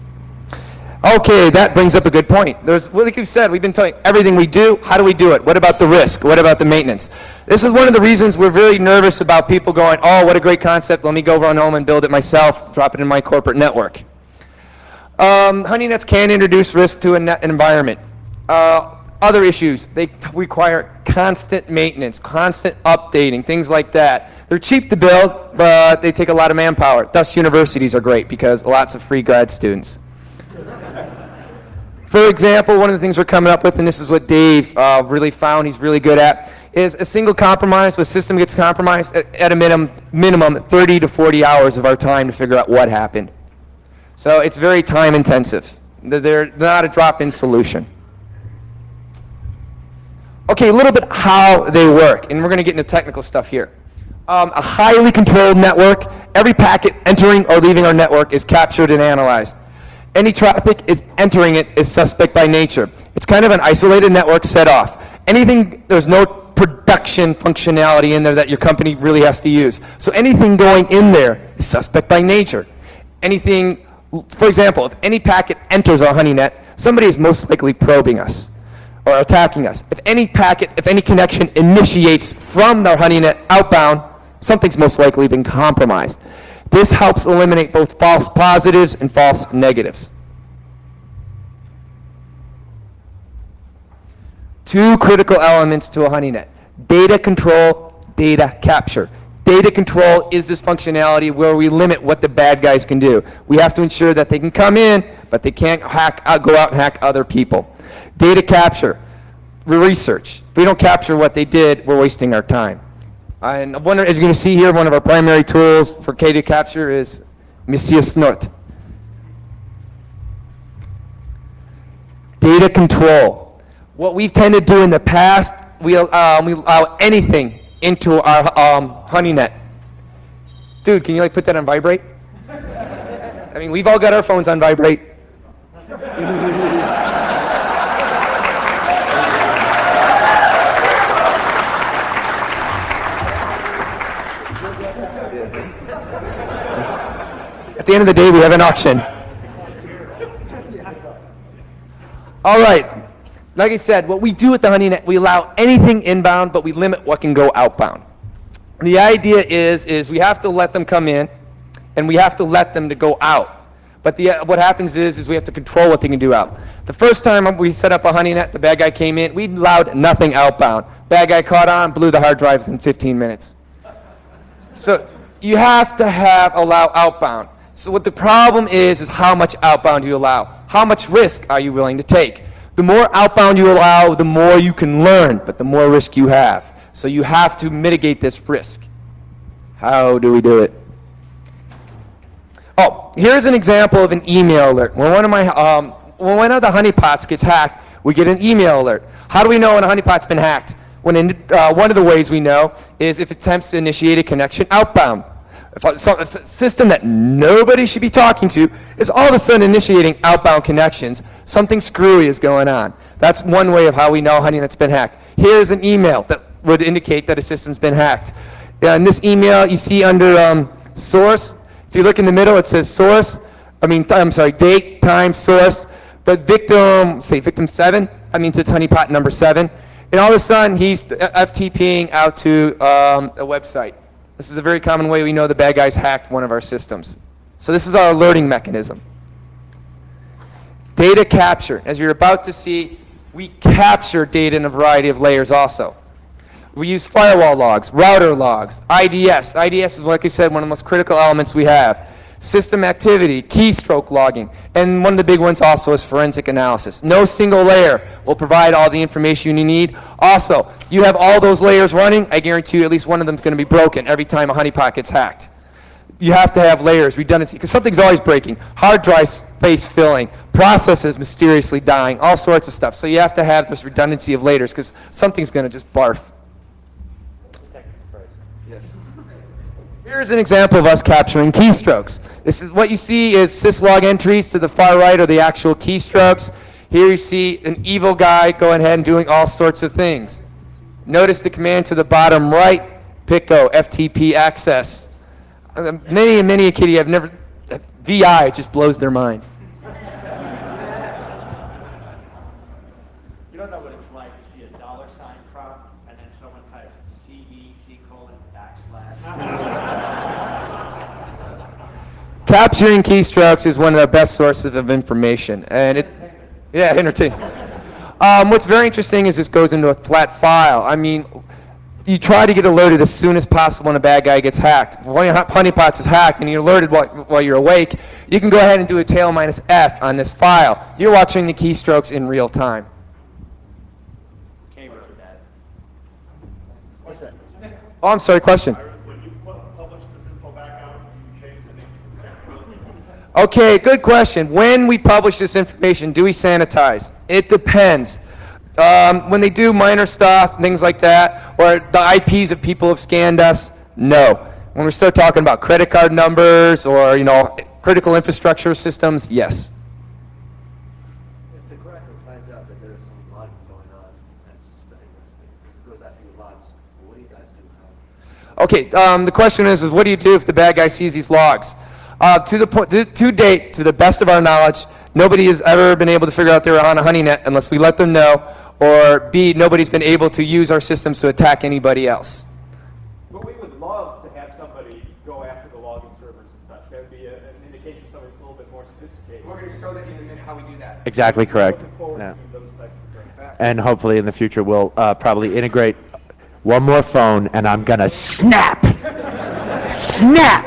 Okay, that brings up a good point. Like you said, we've been telling everything we do, how do we do it? What about the risk? What about the maintenance? This is one of the reasons we're very nervous about people going, oh, what a great concept, let me go run home and build it myself, drop it in my corporate network. Honeynets can introduce risk to an environment. Other issues, they require constant maintenance, constant updating, things like that. They're cheap to build, but they take a lot of manpower. Thus, universities are great because lots of free grad students. For example, one of the things we're coming up with, and this is what Dave really found he's really good at, is a single compromise. When a system gets compromised, at a minimum 30 to 40 hours of our time to figure out what happened. So it's very time intensive. They're not a drop-in solution. Okay, a little bit how they work, and we're going to get into technical stuff here. A highly controlled network, every packet entering or leaving our network is captured and analyzed. Any traffic is entering it is suspect by nature. It's kind of an isolated network set off. There's no production functionality in there that your company really has to use. So anything going in there is suspect by nature. Anything, for example, if any packet enters our Honeynet, somebody is most likely probing us or attacking us. If any packet, if any connection initiates from our Honeynet outbound, something's most likely been compromised. This helps eliminate both false positives and false negatives. Two critical elements to a Honeynet: data control, data capture. Data control is this functionality where we limit what the bad guys can do. We have to ensure that they can come in, but they can't go out and hack other people. Data capture, research. If we don't capture what they did, we're wasting our time. And as you're going to see here, one of our primary tools for data capture is Monsieur Snort. Data control. What we've tended to do in the past, we allow anything into our Honeynet. Dude, can you put that on vibrate? I mean, we've all got our phones on vibrate. At the end of the day, we have an auction. All right. Like I said, what we do at the Honeynet, we allow anything inbound, but we limit what can go outbound. The idea is we have to let them come in, and we have to let them to go out. But what happens is we have to control what they can do out. The first time we set up a Honeynet, the bad guy came in, we allowed nothing outbound. Bad guy caught on, blew the hard drive within 15 minutes. So you have to allow outbound. So what the problem is how much outbound you allow. How much risk are you willing to take? The more outbound you allow, the more you can learn, but the more risk you have. So you have to mitigate this risk. How do we do it? Oh, here's an example of an email alert. When one of the honeypots gets hacked, we get an email alert. How do we know when a honeypot's been hacked? One of the ways we know is if it attempts to initiate a connection outbound. If a system that nobody should be talking to is all of a sudden initiating outbound connections, something screwy is going on. That's one way of how we know Honeynet's been hacked. Here's an email that would indicate that a system's been hacked. In this email, you see under source, if you look in the middle, it says source, date, time, source. The victim, say victim 7, that means it's honeypot number 7. And all of a sudden, he's FTPing out to a website. This is a very common way we know the bad guys hacked one of our systems. So this is our alerting mechanism. Data capture. As you're about to see, we capture data in a variety of layers also. We use firewall logs, router logs, IDS. IDS is, like I said, one of the most critical elements we have. System activity, keystroke logging, and one of the big ones also is forensic analysis. No single layer will provide all the information you need. Also, you have all those layers running, I guarantee you at least one of them is going to be broken every time a honeypot gets hacked. You have to have layers, redundancy, because something's always breaking. Hard drive space filling, processes mysteriously dying, all sorts of stuff. So you have to have this redundancy of layers because something's going to just barf. Yes. Here's an example of us capturing keystrokes. This is what you see is syslog entries to the far right are the actual keystrokes. Here you see an evil guy going ahead and doing all sorts of things. Notice the command to the bottom right, pico, FTP access. Many a kitty have never, VI just blows their mind. You don't know what it's like to see a dollar sign crop and then someone types CE:/. Capturing keystrokes is one of the best sources of information, and entertaining. What's very interesting is this goes into a flat file. I mean, you try to get alerted as soon as possible when a bad guy gets hacked. When your honeypots is hacked and you're alerted while you're awake, you can go ahead and do a tail -F on this file. You're watching the keystrokes in real time. What's that? Oh, I'm sorry, question. Okay, good question. When we publish this information, do we sanitize? It depends. When they do minor stuff, things like that, or the IPs of people have scanned us, no. When we start talking about credit card numbers or, critical infrastructure systems, yes. If the cracker finds out that there's some logging going on and suspecting goes after your logs, what do you guys do? Okay, the question is what do you do if the bad guy sees these logs? To date, to the best of our knowledge, nobody has ever been able to figure out they're on a Honeynet unless we let them know, or B, nobody's been able to use our systems to attack anybody else. But we would love to have somebody go after the logging servers and such. That would be an indication somebody's a little bit more sophisticated. We're going to show that in a minute how we do that. Exactly correct. Yeah. And hopefully in the future we'll probably integrate one more phone and I'm going to snap! Snap!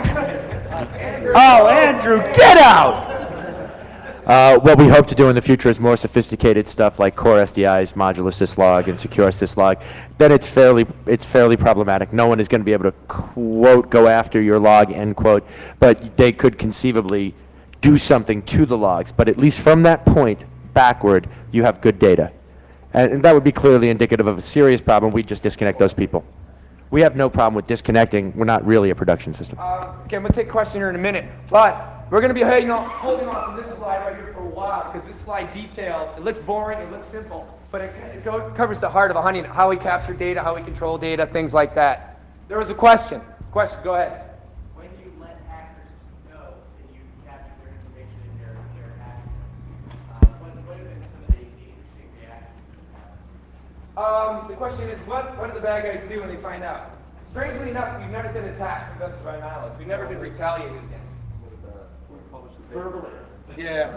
Oh, Andrew, get out! What we hope to do in the future is more sophisticated stuff like core SDIs, modular syslog, and secure syslog. Then it's fairly problematic. No one is going to be able to, quote, go after your log, end quote, but they could conceivably do something to the logs. But at least from that point backward, you have good data. And that would be clearly indicative of a serious problem. We just disconnect those people. We have no problem with disconnecting. We're not really a production system. Okay, I'm going to take a question here in a minute, but we're going to be holding off on this slide right here for a while because this slide details, it looks boring, it looks simple, but it covers the heart of a Honeynet, how we capture data, how we control data, things like that. There was a question. Question, go ahead. When you let hackers know that you The question is, what do the bad guys do when they find out? Strangely enough, we've never been attacked, to the best of our knowledge. We've never been retaliated against. Verbally. Yeah.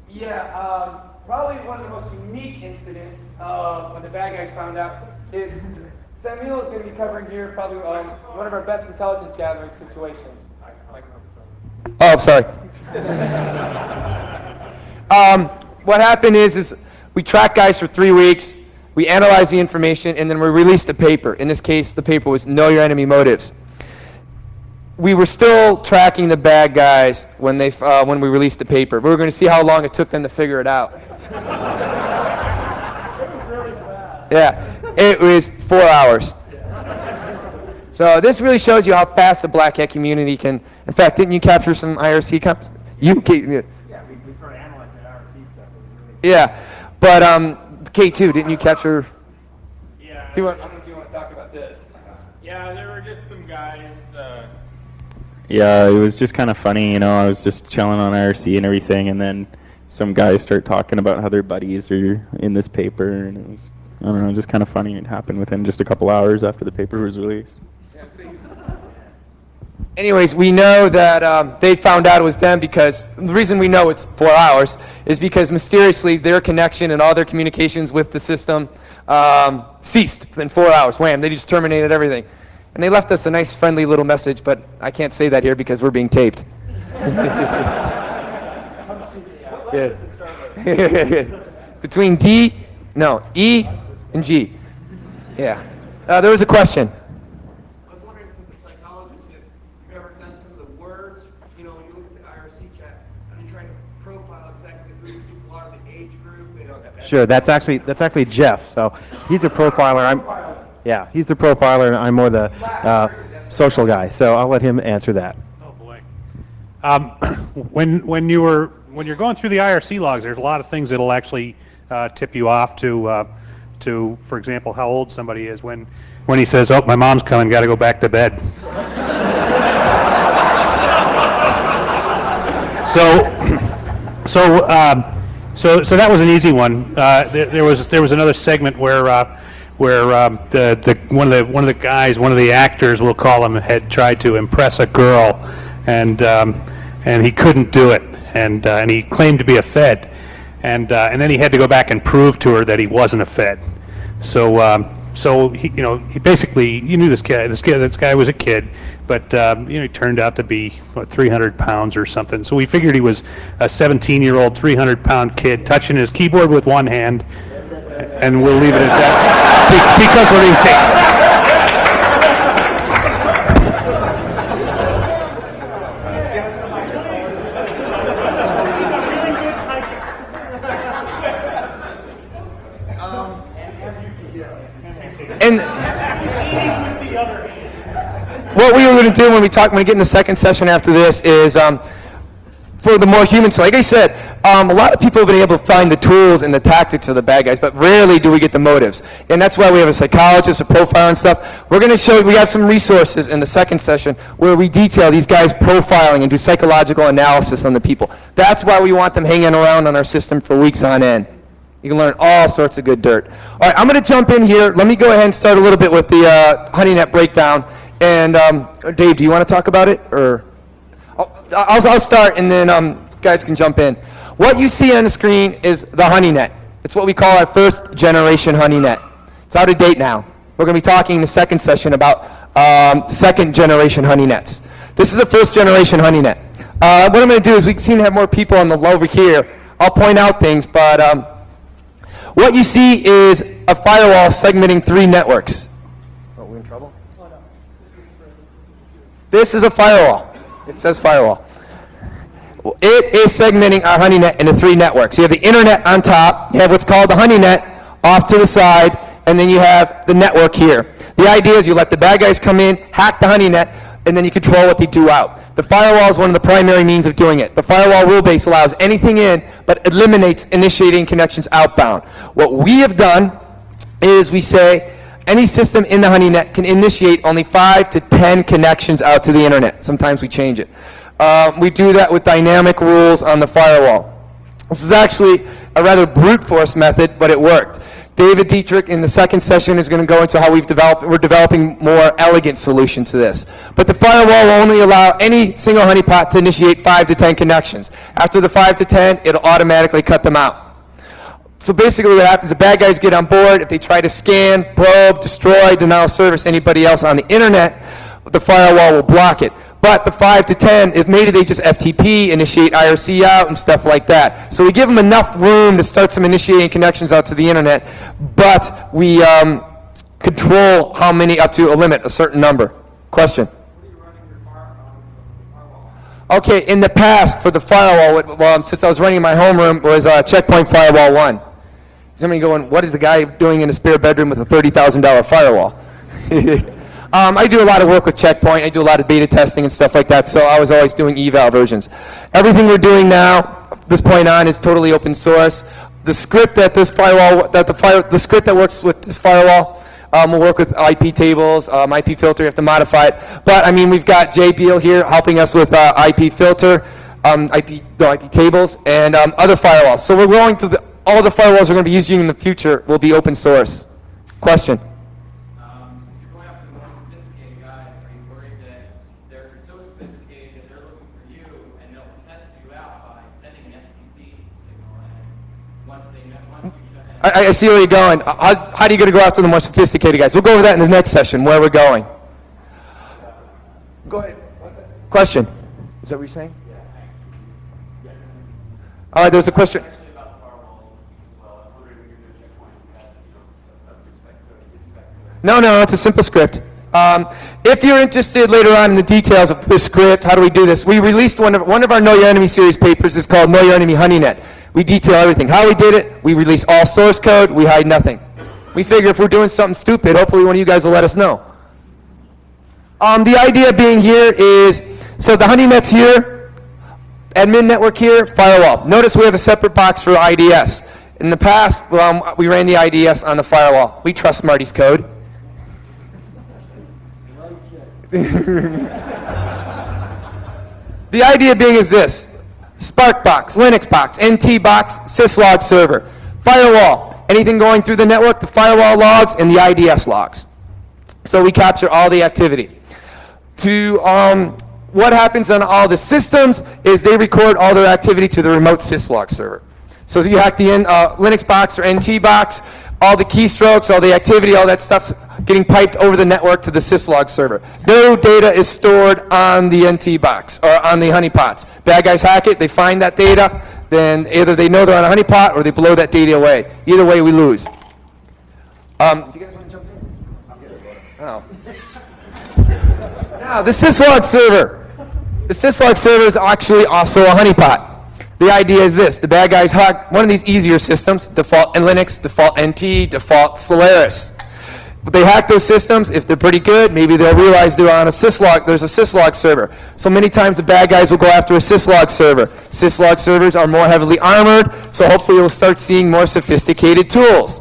Yeah, probably one of the most unique incidents of when the bad guys found out is Samuel is going to be covering here probably one of our best intelligence gathering situations. Oh, I'm sorry. What happened is we tracked guys for 3 weeks, we analyzed the information, and then we released a paper. In this case, the paper was Know Your Enemy Motives. We were still tracking the bad guys when we released the paper. We were going to see how long it took them to figure it out. Yeah, it was 4 hours. So this really shows you how fast the black hat community can. In fact, didn't you capture some IRC companies? Yeah, we sort of analyzed that IRC stuff. Yeah, but K2, didn't you capture? Yeah. I don't know if you want to talk about this. Yeah, there were just some guys. Yeah, it was just kind of funny, you know. I was just chilling on IRC and everything, and then some guys start talking about how their buddies are in this paper, and it was, I don't know, just kind of funny. It happened within just a couple hours after the paper was released. Anyways, we know that they found out it was them because the reason we know it's 4 hours is because mysteriously their connection and all their communications with the system ceased within 4 hours. Wham! They just terminated everything. And they left us a nice friendly little message, but I can't say that here because we're being taped. Between E and G. Yeah. There was a question. I was wondering from the psychologist if you've ever done some of the words, you know, when you look at the IRC chat, and you're trying to profile exactly who these people are, the age group, you know. Sure, that's actually Jeff. So he's a profiler. He's the profiler, and I'm more the social guy. So I'll let him answer that. Oh boy. When you're going through the IRC logs, there's a lot of things that'll actually tip you off to, for example, how old somebody is. When he says, "Oh, my mom's coming, got to go back to bed." So that was an easy one. There was another segment where one of the guys, one of the actors, we'll call him, had tried to impress a girl, and he couldn't do it, and he claimed to be a Fed, and then he had to go back and prove to her that he wasn't a Fed. So he basically, you knew this guy was a kid, but he turned out to be 300 pounds or something. So we figured he was a 17-year-old, 300-pound kid touching his keyboard with one hand, and we'll leave it at that because we're being taped. And what we were going to do when we get in the second session after this is for the more human side. Like I said, a lot of people have been able to find the tools and the tactics of the bad guys, but rarely do we get the motives. And that's why we have a psychologist, a profiler and stuff. We're going to show, we have some resources in the second session where we detail these guys profiling and do psychological analysis on the people. That's why we want them hanging around on our system for weeks on end. You can learn all sorts of good dirt. All right, I'm going to jump in here. Let me go ahead and start a little bit with the Honeynet breakdown. And Dave, do you want to talk about it? Or I'll start, and then guys can jump in. What you see on the screen is the Honeynet. It's what we call our first generation Honeynet. It's out of date now. We're going to be talking in the second session about second generation Honeynets. This is the first generation Honeynet. What I'm going to do is we seem to have more people on the over here. I'll point out things, but what you see is a firewall segmenting 3 networks. Are we in trouble? This is a firewall. It says firewall. It is segmenting our Honeynet into 3 networks. You have the internet on top, you have what's called the Honeynet off to the side, and then you have the network here. The idea is you let the bad guys come in, hack the Honeynet, and then you control what they do out. The firewall is one of the primary means of doing it. The firewall rule base allows anything in, but eliminates initiating connections outbound. What we have done is we say any system in the Honeynet can initiate only 5 to 10 connections out to the internet. Sometimes we change it. We do that with dynamic rules on the firewall. This is actually a rather brute force method, but it worked. David Dietrich in the second session is going to go into how we're developing more elegant solution to this. But the firewall will only allow any single honeypot to initiate 5 to 10 connections. After the 5 to 10, it'll automatically cut them out. So basically what happens, the bad guys get on board. If they try to scan, probe, destroy, denial of service anybody else on the internet, the firewall will block it. But the 5 to 10, if maybe they just FTP, initiate IRC out and stuff like that. So we give them enough room to start some initiating connections out to the internet, but we control how many up to a limit, a certain number. Question? Okay, in the past for the firewall, well, since I was running in my homeroom, was Checkpoint Firewall 1. Somebody going, what is the guy doing in a spare bedroom with a $30,000 firewall? I do a lot of work with Checkpoint. I do a lot of beta testing and stuff like that, so I was always doing eval versions. Everything we're doing now, this point on, is totally open source. The script that this firewall, the script that works with this firewall will work with IP tables, IP filter. You have to modify it. But I mean, we've got Jay Beal here helping us with IP filter, IP tables, and other firewalls. So we're going to all the firewalls we're going to be using in the future will be open source. Question? I see where you're going. How are you going to go after the more sophisticated guys? We'll go over that in the next session, where we're going. Go ahead. Question? Is that what you're saying? All right, there's a question. No, it's a simple script. If you're interested later on in the details of this script, how do we do this? We released one of our Know Your Enemy series papers is called Know Your Enemy Honeynet. We detail everything. How we did it, we release all source code, we hide nothing. We figure if we're doing something stupid, hopefully one of you guys will let us know. The idea being here is, so the Honeynet's here, admin network here, firewall. Notice we have a separate box for IDS. In the past, we ran the IDS on the firewall. We trust Marty's code. The idea being is this: Spark box, Linux box, NT box, syslog server, firewall. Anything going through the network, the firewall logs and the IDS logs. So we capture all the activity. What happens on all the systems is they record all their activity to the remote syslog server. So if you hack the Linux box or NT box, all the keystrokes, all the activity, all that stuff's getting piped over the network to the syslog server. No data is stored on the NT box or on the honeypots. Bad guys hack it, they find that data, then either they know they're on a honeypot or they blow that data away. Either way, we lose. Do you guys want to jump in? Oh. Now, the syslog server. The syslog server is actually also a honeypot. The idea is this: the bad guys hack one of these easier systems, default Linux, default NT, default Solaris. But they hack those systems. If they're pretty good, maybe they'll realize they're on a syslog. There's a syslog server. So many times the bad guys will go after a syslog server. Syslog servers are more heavily armored, so hopefully you'll start seeing more sophisticated tools.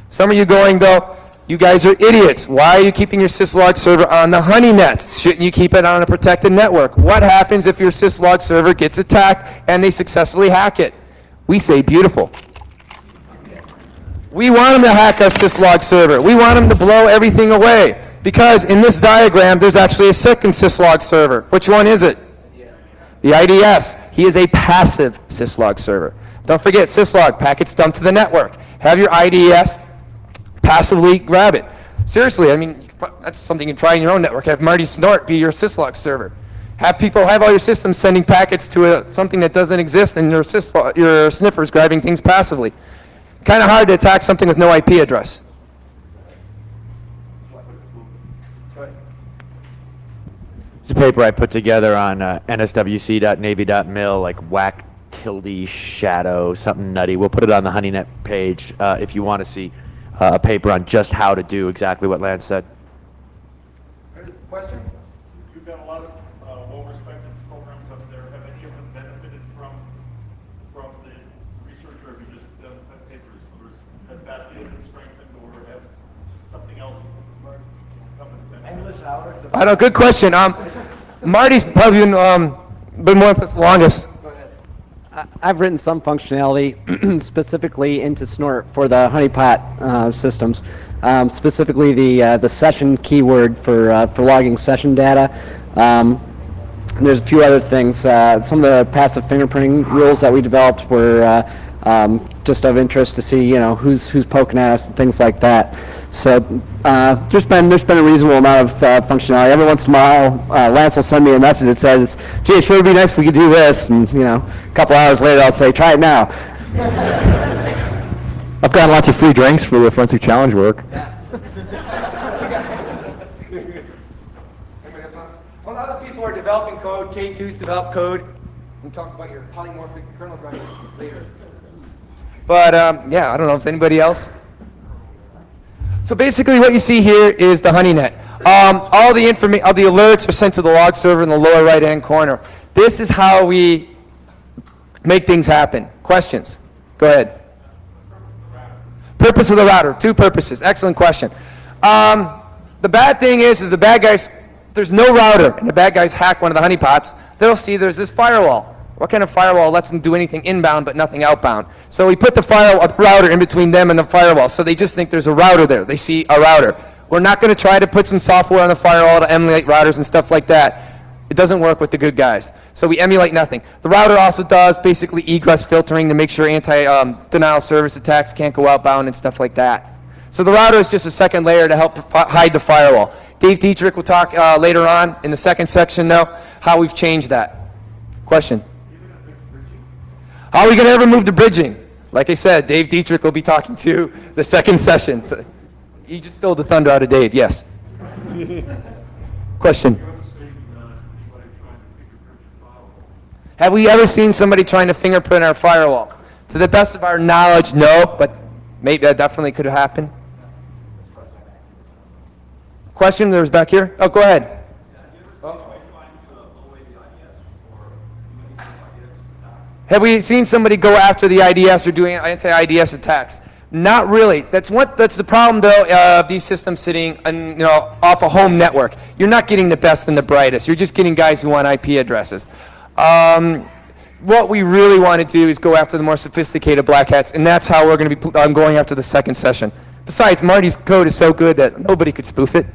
Some of you going though, you guys are idiots. Why are you keeping your syslog server on the Honeynet? Shouldn't you keep it on a protected network? What happens if your syslog server gets attacked and they successfully hack it? We say beautiful. We want them to hack our syslog server. We want them to blow everything away. Because in this diagram, there's actually a second syslog server. Which one is it? The IDS. He is a passive syslog server. Don't forget, syslog, packets dumped to the network. Have your IDS passively grab it. Seriously, I mean, that's something you can try in your own network. Have Marty Snort be your syslog server. Have all your systems sending packets to something that doesn't exist, and your sniffer's grabbing things passively. Kind of hard to attack something with no IP address. It's a paper I put together on nswc.navy.mil, like whack tilde shadow, something nutty. We'll put it on the Honeynet page if you want to see a paper on just how to do exactly what Lance said. Question? You've got a lot of well-respected programs up there. Have any of them benefited from the research, or have you just done papers? Has Bastille been strengthened, or has something else come as benefit? Endless hours. I don't know, good question. Marty's probably been more with us the longest. I've written some functionality specifically into Snort for the honeypot systems, specifically the session keyword for logging session data. There's a few other things. Some of the passive fingerprinting rules that we developed were just of interest to see, who's poking at us and things like that. So there's been a reasonable amount of functionality. Every once in a while, Lance will send me a message that says, "Gee, it sure would be nice if we could do this." And a couple hours later, I'll say, "Try it now." I've gotten lots of free drinks for the Forensic Challenge work. When other people are developing code, K2's develop code. We'll talk about your polymorphic kernel drivers later. But yeah, I don't know if there's anybody else. So basically what you see here is the Honeynet. All the alerts are sent to the log server in the lower right-hand corner. This is how we make things happen. Questions? Go ahead. Purpose of the router, 2 purposes. Excellent question. The bad thing is the bad guys, there's no router, and the bad guys hack one of the honeypots. They'll see there's this firewall. What kind of firewall lets them do anything inbound but nothing outbound? So we put the router in between them and the firewall, so they just think there's a router there. They see a router. We're not going to try to put some software on the firewall to emulate routers and stuff like that. It doesn't work with the good guys. So we emulate nothing. The router also does basically egress filtering to make sure denial of service attacks can't go outbound and stuff like that. So the router is just a second layer to help hide the firewall. Dave Dietrich will talk later on in the second section, though, how we've changed that. Question? How are we going to ever move to bridging? Like I said, Dave Dietrich will be talking to the second session. So you just stole the thunder out of Dave, yes. Question? Have we ever seen somebody trying to fingerprint our firewall? To the best of our knowledge, no, but maybe that definitely could happen. Question, there's back here. Oh, go ahead. Have we seen somebody go after the IDS or doing anti-IDS attacks? Not really. That's the problem, though, of these systems sitting off a home network. You're not getting the best and the brightest. You're just getting guys who want IP addresses. What we really want to do is go after the more sophisticated black hats, and that's how we're going to be going after the second session. Besides, Marty's code is so good that nobody could spoof it.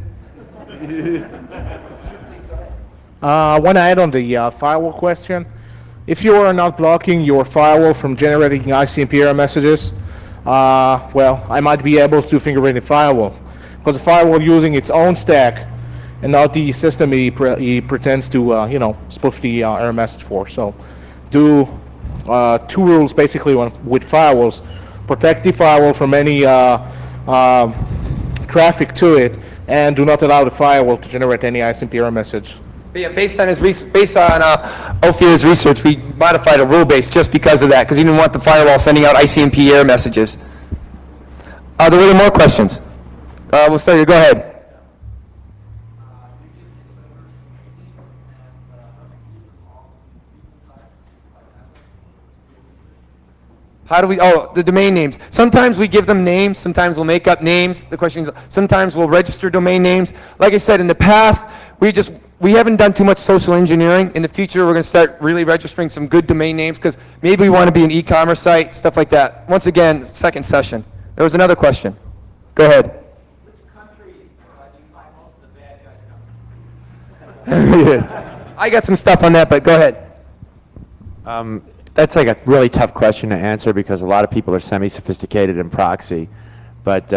I want to add on the firewall question. If you are not blocking your firewall from generating ICMP error messages, well, I might be able to fingerprint the firewall. Because the firewall using its own stack and not the system he pretends to, spoof the error message for. So do 2 rules basically with firewalls. Protect the firewall from any traffic to it, and do not allow the firewall to generate any ICMP error message. But yeah, based on Ophir's research, we modified a rule base just because of that, because he didn't want the firewall sending out ICMP error messages. Are there any more questions? We'll start here. Go ahead. How do we, the domain names. Sometimes we give them names, sometimes we'll make up names. The question is, sometimes we'll register domain names. Like I said, in the past, we haven't done too much social engineering. In the future, we're going to start really registering some good domain names, because maybe we want to be an e-commerce site, stuff like that. Once again, second session. There was another question. Go ahead. Which countries do you find most of the bad guys come? I got some stuff on that, but go ahead. That's like a really tough question to answer, because a lot of people are semi-sophisticated in proxy. But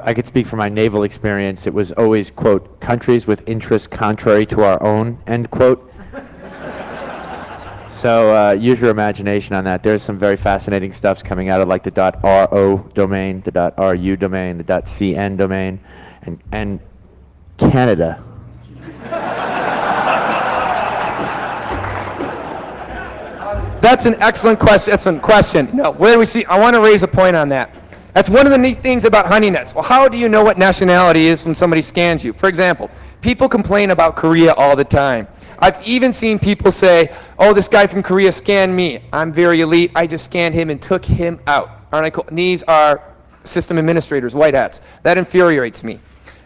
I could speak from my naval experience. It was always, quote, countries with interests contrary to our own, end quote. So use your imagination on that. There's some very fascinating stuff coming out of like the .ro domain, the .ru domain, the .cn domain, and Canada. That's an excellent question. No, where do we see? I want to raise a point on that. That's one of the neat things about Honeynets. Well, how do you know what nationality is when somebody scans you? For example, people complain about Korea all the time. I've even seen people say, oh, this guy from Korea scanned me. I'm very elite. I just scanned him and took him out. Aren't I cool? And these are system administrators, white hats. That infuriates me.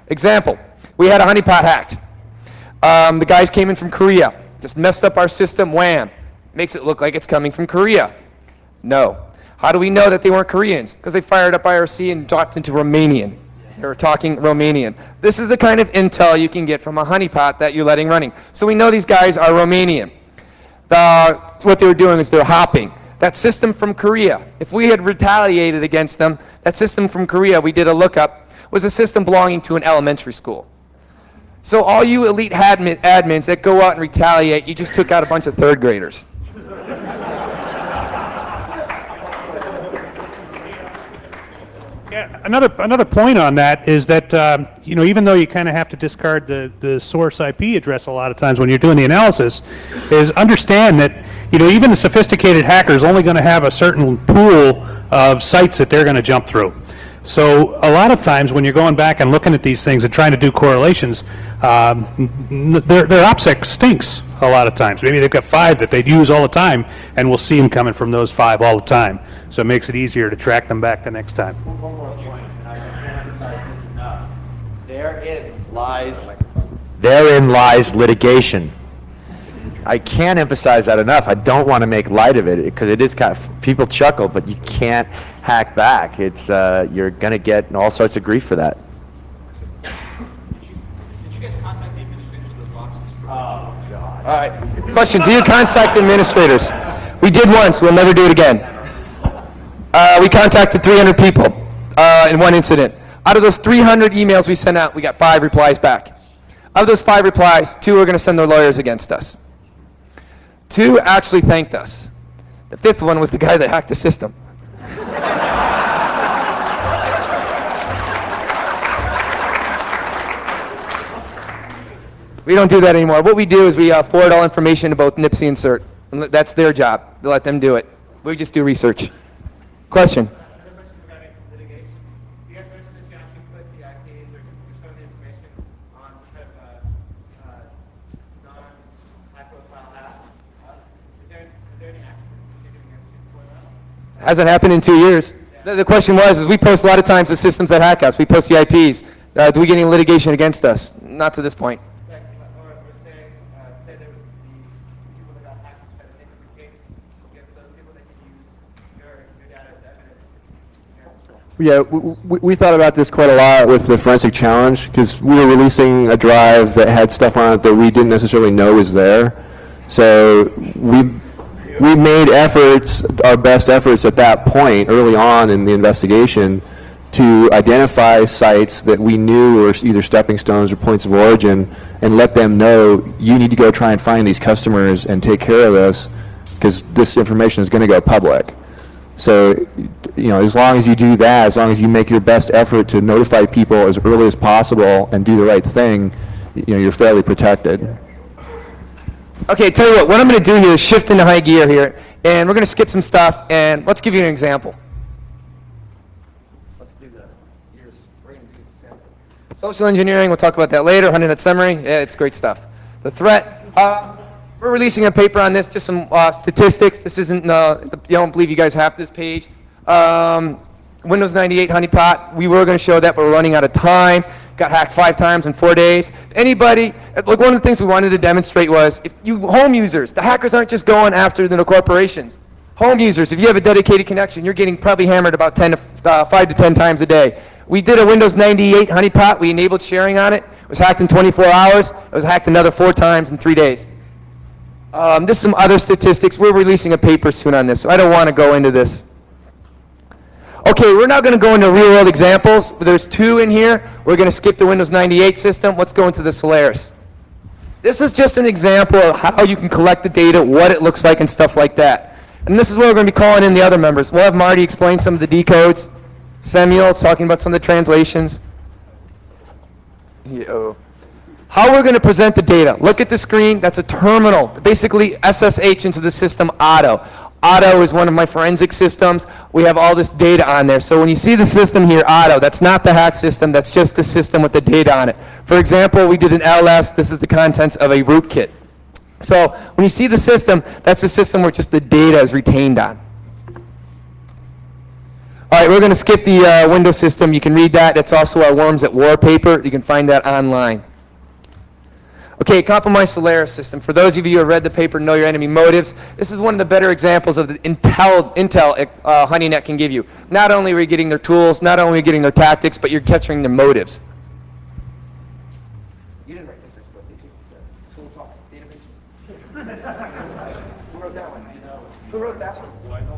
Example, we had a honeypot hacked. The guys came in from Korea, just messed up our system, wham. Makes it look like it's coming from Korea. No. How do we know that they weren't Koreans? Because they fired up IRC and dropped into Romanian. They were talking Romanian. This is the kind of intel you can get from a honeypot that you're letting running. So we know these guys are Romanian. What they were doing is they're hopping. That system from Korea, if we had retaliated against them, that system from Korea, we did a lookup, was a system belonging to an elementary school. So all you elite admins that go out and retaliate, you just took out a bunch of third graders. Yeah, another point on that is that you know, even though you kind of have to discard the source IP address a lot of times when you're doing the analysis, is understand that, you know, even the sophisticated hacker is only going to have a certain pool of sites that they're going to jump through. So a lot of times when you're going back and looking at these things and trying to do correlations, their OPSEC stinks a lot of times. Maybe they've got 5 that they'd use all the time, and we'll see them coming from those 5 all the time. So it makes it easier to track them back the next time. One more point, and I can't emphasize this enough. Therein lies litigation. I can't emphasize that enough. I don't want to make light of it because it is kind of, people chuckle, but you can't hack back. It's you're going to get all sorts of grief for that. Did you guys contact the administrators of those boxes? Oh, God. All right. Question, do you contact administrators? We did once. We'll never do it again. We contacted 300 people in one incident. Out of those 300 emails we sent out, we got 5 replies back. Of those 5 replies, 2 are going to send their lawyers against us. 2 actually thanked us. The 5th one was the guy that hacked the system. We don't do that anymore. What we do is we forward all information to both NIPSI and CERT. And that's their job. They let them do it. We just do research. Question? Hasn't happened in 2 years. The question was, is we post a lot of times the systems that hack us. We post the IPs. Do we get any litigation against us? Not to this point. Yeah, we thought about this quite a lot with the forensic challenge because we were releasing a drive that had stuff on it that we didn't necessarily know was there. So we made efforts, our best efforts at that point, early on in the investigation, to identify sites that we knew were either stepping stones or points of origin and let them know, you need to go try and find these customers and take care of this because this information is going to go public. So, you know, as long as you do that, as long as you make your best effort to notify people as early as possible and do the right thing, you know, you're fairly protected. Okay, tell you what I'm going to do here is shift into high gear here, and we're going to skip some stuff, and let's give you an example. Let's do the years. Social engineering, we'll talk about that later. Honeynet summary, yeah, it's great stuff. The threat, we're releasing a paper on this, just some statistics. This isn't, you don't believe you guys have this page. Windows 98 honeypot, we were going to show that, but we're running out of time. Got hacked 5 times in 4 days. Anybody, like one of the things we wanted to demonstrate was, if you home users, the hackers aren't just going after the corporations. Home users, if you have a dedicated connection, you're getting probably hammered about 5 to 10 times a day. We did a Windows 98 honeypot. We enabled sharing on it. It was hacked in 24 hours. It was hacked another 4 times in 3 days. There's some other statistics. We're releasing a paper soon on this, so I don't want to go into this. Okay, we're now going to go into real-world examples. There's 2 in here. We're going to skip the Windows 98 system. Let's go into the Solaris. This is just an example of how you can collect the data, what it looks like, and stuff like that. And this is where we're going to be calling in the other members. We'll have Marty explain some of the decodes. Samuel's talking about some of the translations. How we're going to present the data. Look at the screen. That's a terminal. Basically, SSH into the system auto. Auto is one of my forensic systems. We have all this data on there. So when you see the system here, auto, that's not the hack system. That's just the system with the data on it. For example, we did an LS. This is the contents of a rootkit. So when you see the system, that's the system where just the data is retained on. All right, we're going to skip the Windows system. You can read that. It's also our Worms at War paper. You can find that online. Okay, compromised Solaris system. For those of you who have read the paper, Know Your Enemy Motives, this is one of the better examples of the intel Honeynet can give you. Not only are you getting their tools, not only are you getting their tactics, but you're capturing their motives. You didn't write this exploit, did you? Tool talk database. Who wrote that one? Who wrote that one?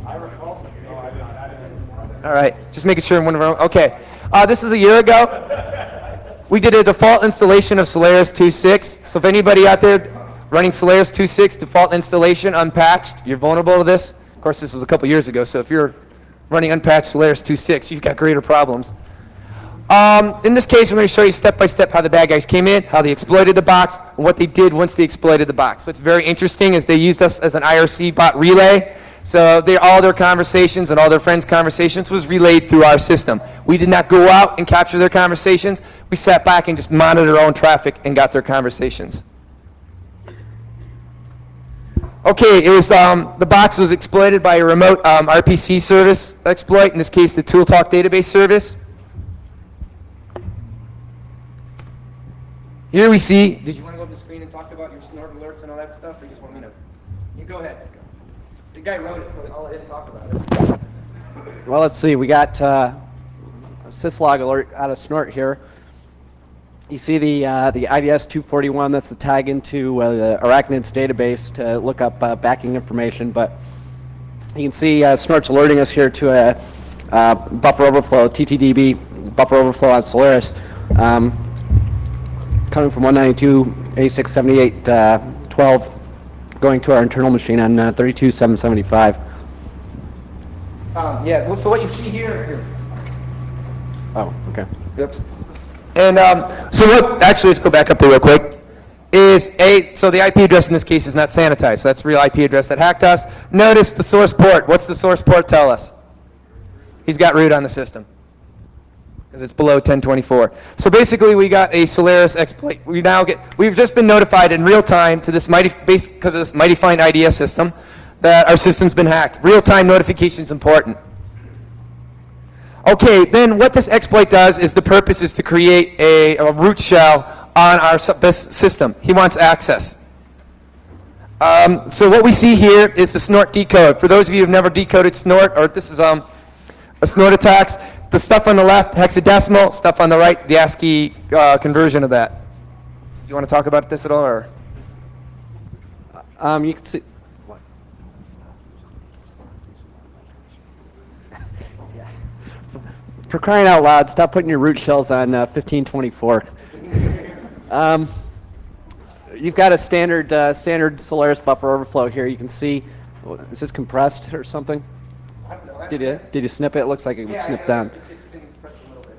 I recall something. No, I didn't. All right, just making sure one of our. Okay, this is a year ago. We did a default installation of Solaris 2.6. So if anybody out there running Solaris 2.6 default installation unpatched, you're vulnerable to this. Of course, this was a couple years ago. So if you're running unpatched Solaris 2.6, you've got greater problems. In this case, we're going to show you step by step how the bad guys came in, how they exploited the box, and what they did once they exploited the box. What's very interesting is they used us as an IRC bot relay. So all their conversations and all their friends' conversations was relayed through our system. We did not go out and capture their conversations. We sat back and just monitored our own traffic and got their conversations. Okay, it was the box was exploited by a remote RPC service exploit. In this case, the Tool Talk database service. Here we see. Did you want to go up the screen and talk about your snort alerts and all that stuff, or you just want me to? You go ahead. The guy wrote it, so I'll let him talk about it. Well, let's see. We got a syslog alert out of Snort here. You see the IDS 241. That's the tag into the Arachnid's database to look up backing information. But you can see Snort's alerting us here to a buffer overflow, TTDB buffer overflow on Solaris, coming from 192.86.78.12. going to our internal machine on 32.775. Yeah, well, so what you see here. Oh, okay. Yep. And so what, actually, let's go back up there real quick, so the IP address in this case is not sanitized. So that's the real IP address that hacked us. Notice the source port. What's the source port tell us? He's got root on the system, because it's below 1024. So basically, we got a Solaris exploit. We've just been notified in real time to this because of this mighty fine IDS system that our system's been hacked. Real-time notification is important. Okay, then what this exploit does is the purpose is to create a root shell on this system. He wants access. So what we see here is the Snort decode. For those of you who have never decoded Snort, or this is a Snort attacks, the stuff on the left, hexadecimal, stuff on the right, the ASCII conversion of that. You want to talk about this at all, or? You can see. What? For crying out loud, stop putting your root shells on 1524. You've got a standard Solaris buffer overflow here. You can see, is this compressed or something? Did you snip it? It looks like it was snipped down.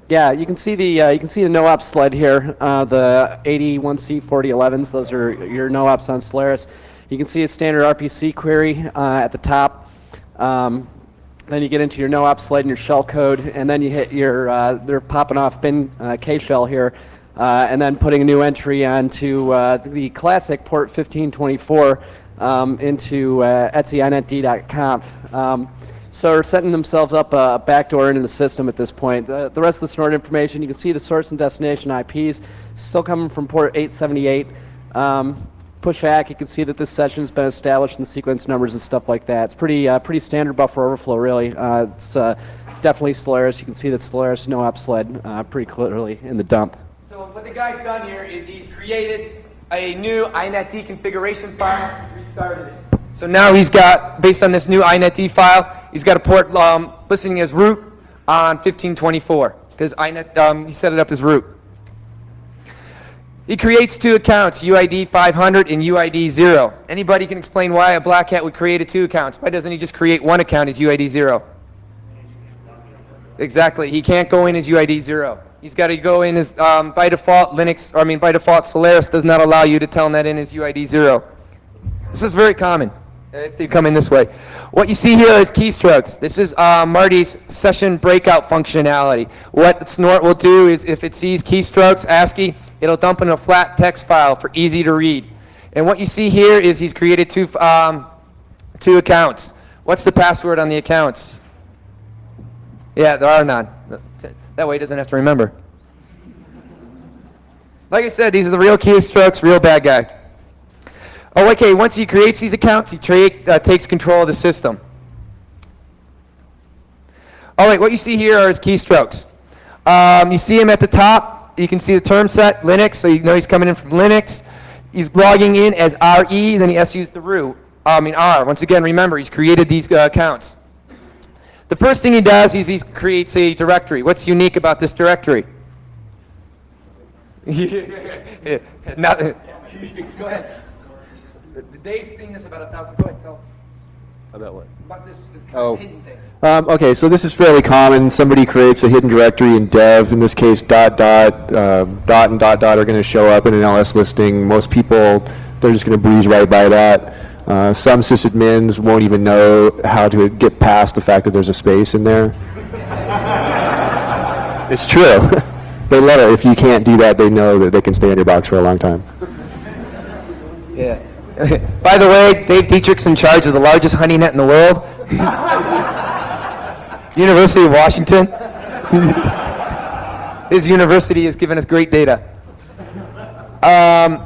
Yeah, you can see the no-op sled here, the 81C 4011s. Those are your no-ops on Solaris. You can see a standard RPC query at the top. Then you get into your no-op sled and your shell code, and then you hit your they're popping off bin K shell here, and then putting a new entry onto the classic port 1524 into etsy.inetd.conf. So they're setting themselves up a backdoor into the system at this point. The rest of the Snort information, you can see the source and destination IPs still coming from port 878. Push back, you can see that this session's been established in sequence numbers and stuff like that. It's pretty standard buffer overflow, really. It's definitely Solaris. You can see that Solaris no-op sled pretty clearly in the dump. So what the guy's done here is he's created a new inetd configuration file, he's restarted it. So now he's got, based on this new inetd file, he's got a port listening as root on 1524, because he set it up as root. He creates two accounts, UID 500 and UID 0. Anybody can explain why a black hat would create two accounts? Why doesn't he just create one account as UID 0? Exactly, he can't go in as UID 0. He's got to go in as, by default, by default, Solaris does not allow you to tell him that in as UID 0. This is very common if you come in this way. What you see here is keystrokes. This is Marty's session breakout functionality. What Snort will do is if it sees keystrokes, ASCII, it'll dump in a flat text file for easy to read. And what you see here is he's created two accounts. What's the password on the accounts? Yeah, there are none. That way he doesn't have to remember. Like I said, these are the real keystrokes, real bad guy. Oh, okay, once he creates these accounts, he takes control of the system. All right, what you see here are his keystrokes. You see him at the top. You can see the term set, Linux, so you know he's coming in from Linux. He's logging in as RE, then he has to use the root. R. Once again, remember, he's created these accounts. The first thing he does is he creates a directory. What's unique about this directory? Go ahead. Dave's seen this about 1,000. Go ahead, tell. About what? About this hidden thing. Okay, so this is fairly common. Somebody creates a hidden directory in dev. In this case, dot and dot are going to show up in an LS listing. Most people, they're just going to breeze right by that. Some sysadmins won't even know how to get past the fact that there's a space in there. It's true. They love it. If you can't do that, they know that they can stay in your box for a long time. Yeah. By the way, Dave Dietrich's in charge of the largest Honeynet in the world. University of Washington. His university has given us great data.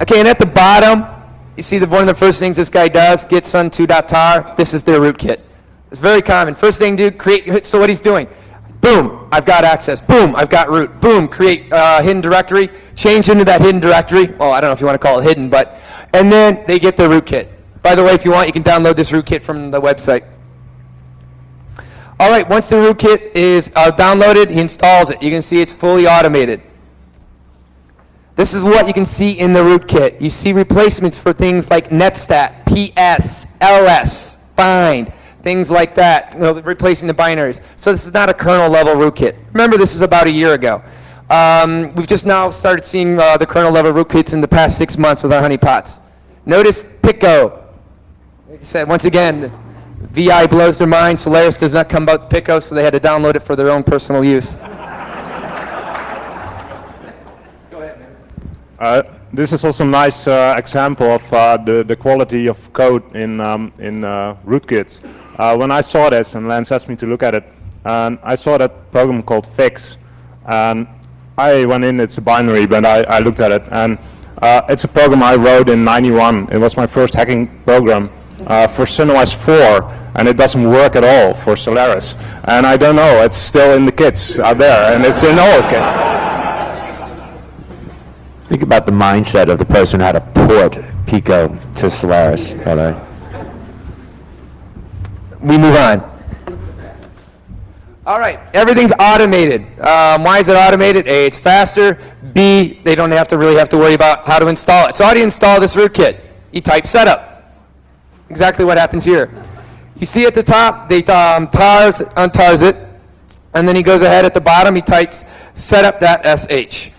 Okay, and at the bottom, you see one of the first things this guy does, get sun2.tar. This is their rootkit. It's very common. First thing, dude, so what he's doing, boom, I've got access. Boom, I've got root. Boom, create hidden directory. Change into that hidden directory. Well, I don't know if you want to call it hidden, but, and then they get their rootkit. By the way, if you want, you can download this rootkit from the website. All right, once the rootkit is downloaded, he installs it. You can see it's fully automated. This is what you can see in the rootkit. You see replacements for things like netstat, ps, ls, bind, things like that, replacing the binaries. So this is not a kernel level rootkit. Remember, this is about a year ago. We've just now started seeing the kernel level rootkits in the past 6 months with our honeypots. Notice Pico. Like I said, once again, VI blows their mind. Solaris does not come about Pico, so they had to download it for their own personal use. This is also a nice example of the quality of code in rootkits. When I saw this, and Lance asked me to look at it, and I saw that program called Fix, and I went in, it's a binary, but I looked at it, and it's a program I wrote in '91. It was my first hacking program for CentOS 4, and it doesn't work at all for Solaris. And I don't know, it's still in the kits out there, and it's in all kits. Think about the mindset of the person how to port Pico to Solaris. We move on. All right, everything's automated. Why is it automated? A, it's faster. B, they don't really have to worry about how to install it. So how do you install this rootkit? You type setup. Exactly what happens here. You see at the top, they untars it, and then he goes ahead at the bottom, he types setup.sh.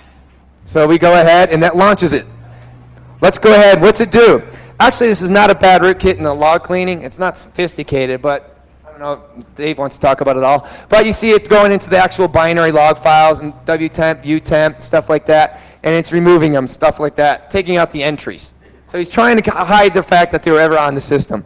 So we go ahead, and that launches it. Let's go ahead. What's it do? Actually, this is not a bad rootkit in the log cleaning. It's not sophisticated, but I don't know if Dave wants to talk about it all. But you see it going into the actual binary log files and wtemp, utemp, stuff like that, and it's removing them, stuff like that, taking out the entries. So he's trying to hide the fact that they were ever on the system.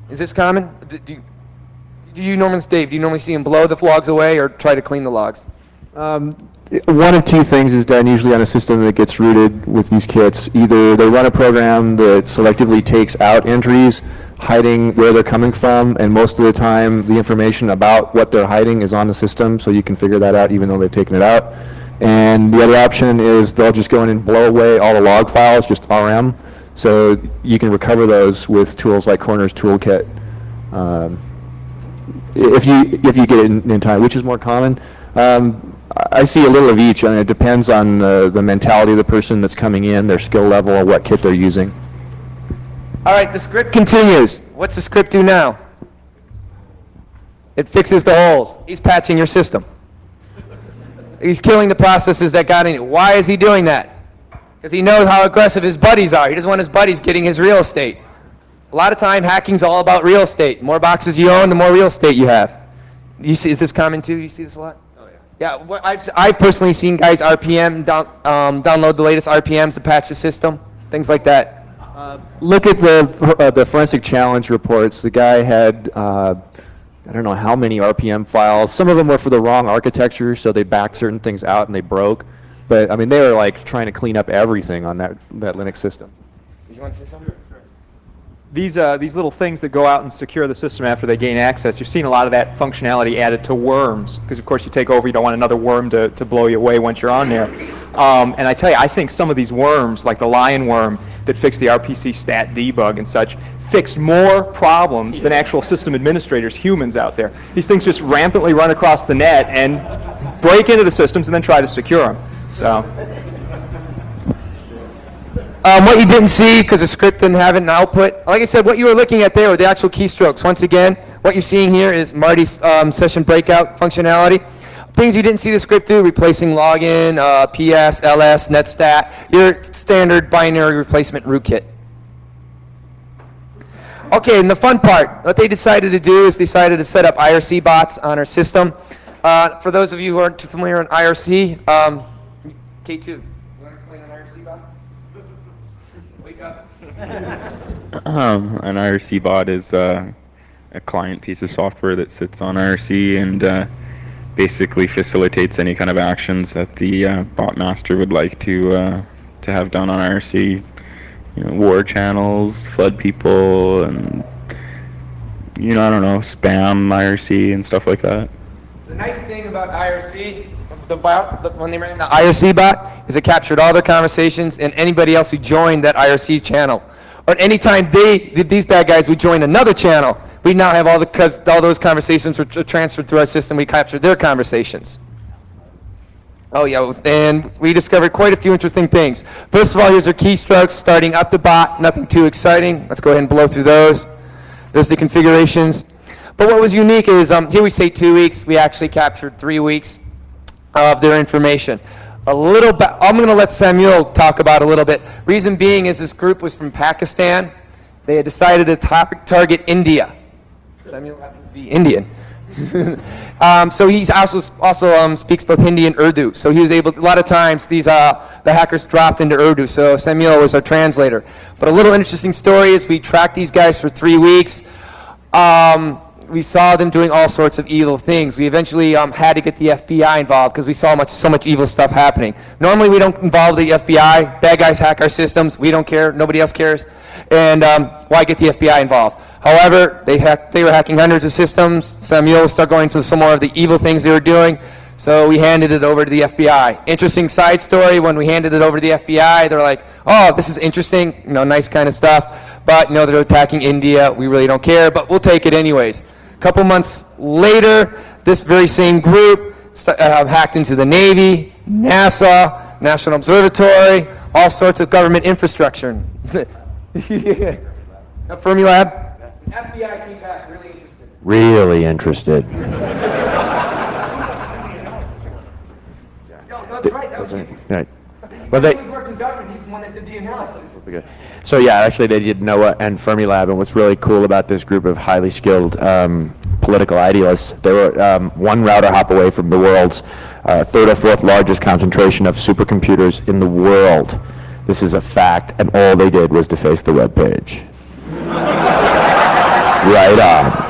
Is this common? Do you normally, Dave, do you normally see him blow the logs away or try to clean the logs? One of two things is done usually on a system that gets rooted with these kits. Either they run a program that selectively takes out entries, hiding where they're coming from, and most of the time the information about what they're hiding is on the system, so you can figure that out even though they've taken it out. And the other option is they'll just go in and blow away all the log files, just RM, so you can recover those with tools like Corner's Toolkit. If you get it in time, which is more common. I see a little of each, and it depends on the mentality of the person that's coming in, their skill level, or what kit they're using. All right, the script continues. What's the script do now? It fixes the holes. He's patching your system. He's killing the processes that got in it. Why is he doing that? Because he knows how aggressive his buddies are. He doesn't want his buddies getting his real estate. A lot of time, hacking's all about real estate. The more boxes you own, the more real estate you have. You see, is this common too? You see this a lot? Yeah, I've personally seen guys RPM download the latest RPMs to patch the system, things like that. Look at the forensic challenge reports. The guy had I don't know how many RPM files. Some of them were for the wrong architecture, so they backed certain things out and they broke. But I mean, they were like trying to clean up everything on that Linux system. Did you want to say something? These little things that go out and secure the system after they gain access, you're seeing a lot of that functionality added to worms, because of course you take over, you don't want another worm to blow you away once you're on there. And I tell you, I think some of these worms, like the lion worm that fixed the RPC stat debug and such, fixed more problems than actual system administrators, humans out there. These things just rampantly run across the net and break into the systems and then try to secure them. So. What you didn't see, because the script didn't have an output, like I said, what you were looking at there were the actual keystrokes. Once again, what you're seeing here is Marty's session breakout functionality. Things you didn't see the script do, replacing login, PS, LS, netstat, your standard binary replacement rootkit. Okay, and the fun part, what they decided to do is decided to set up IRC bots on our system. For those of you who aren't too familiar with IRC, K2, you want to explain an IRC bot? Wake up. An IRC bot is a client piece of software that sits on IRC and basically facilitates any kind of actions that the bot master would like to have done on IRC. You know, war channels, flood people, and I don't know, spam IRC and stuff like that. The nice thing about IRC, when they ran the IRC bot, is it captured all their conversations and anybody else who joined that IRC channel. Or anytime these bad guys would join another channel, we now have all those conversations were transferred through our system. We captured their conversations. Oh yeah, and we discovered quite a few interesting things. First of all, here's our keystrokes starting up the bot. Nothing too exciting. Let's go ahead and blow through those. There's the configurations. But what was unique is here we say 2 weeks. We actually captured 3 weeks of their information. I'm going to let Samuel talk about it a little bit. Reason being is this group was from Pakistan. They had decided to target India. Samuel happens to be Indian. So he also speaks both Hindi and Urdu. So he was able, a lot of times the hackers dropped into Urdu. So Samuel was our translator. But a little interesting story is we tracked these guys for 3 weeks. We saw them doing all sorts of evil things. We eventually had to get the FBI involved because we saw so much evil stuff happening. Normally we don't involve the FBI. Bad guys hack our systems. We don't care. Nobody else cares. And why get the FBI involved? However, they were hacking hundreds of systems. Samuel started going into some more of the evil things they were doing. So we handed it over to the FBI. Interesting side story, when we handed it over to the FBI, they're like, oh, this is interesting, nice kind of stuff. But they're attacking India. We really don't care, but we'll take it anyways. A couple months later, this very same group hacked into the Navy, NASA, National Observatory, all sorts of government infrastructure. Fermilab. FBI came back really interested. Really interested. No, that's right. That was him. Right. Well, He was working government. He's the one that did the analysis. So yeah, actually they did NOAA and Fermilab, and what's really cool about this group of highly skilled political idealists, they were one router hop away from the world's third or fourth largest concentration of supercomputers in the world. This is a fact, and all they did was deface the web page. Right on.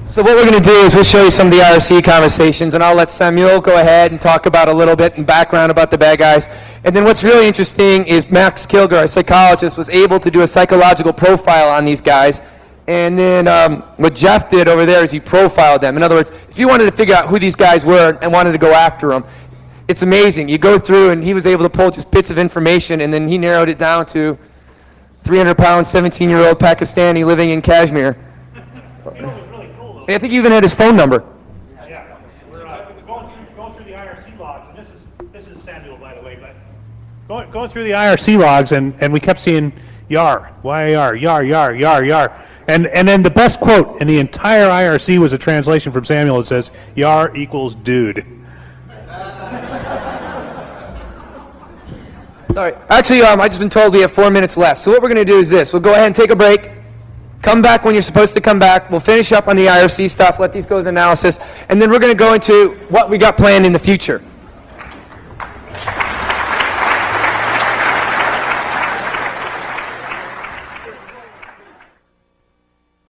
So what we're going to do is we'll show you some of the IRC conversations, and I'll let Samuel go ahead and talk about a little bit and background about the bad guys. And then what's really interesting is Max Kilger, a psychologist, was able to do a psychological profile on these guys. And then what Jeff did over there is he profiled them. In other words, if you wanted to figure out who these guys were and wanted to go after them, it's amazing. You go through, and he was able to pull just bits of information, and then he narrowed it down to 300-pound, 17-year-old Pakistani living in Kashmir. I think he even had his phone number. Yeah, we're going through the IRC logs, and this is Samuel, by the way, but Going through the IRC logs, and we kept seeing YAR, YAR, YAR, YAR, YAR, YAR. And then the best quote in the entire IRC was a translation from Samuel that says, YAR equals dude. All right. Actually, I've just been told we have 4 minutes left. So what we're going to do is this. We'll go ahead and take a break. Come back when you're supposed to come back. We'll finish up on the IRC stuff, let these go as analysis, and then we're going to go into what we got planned in the future.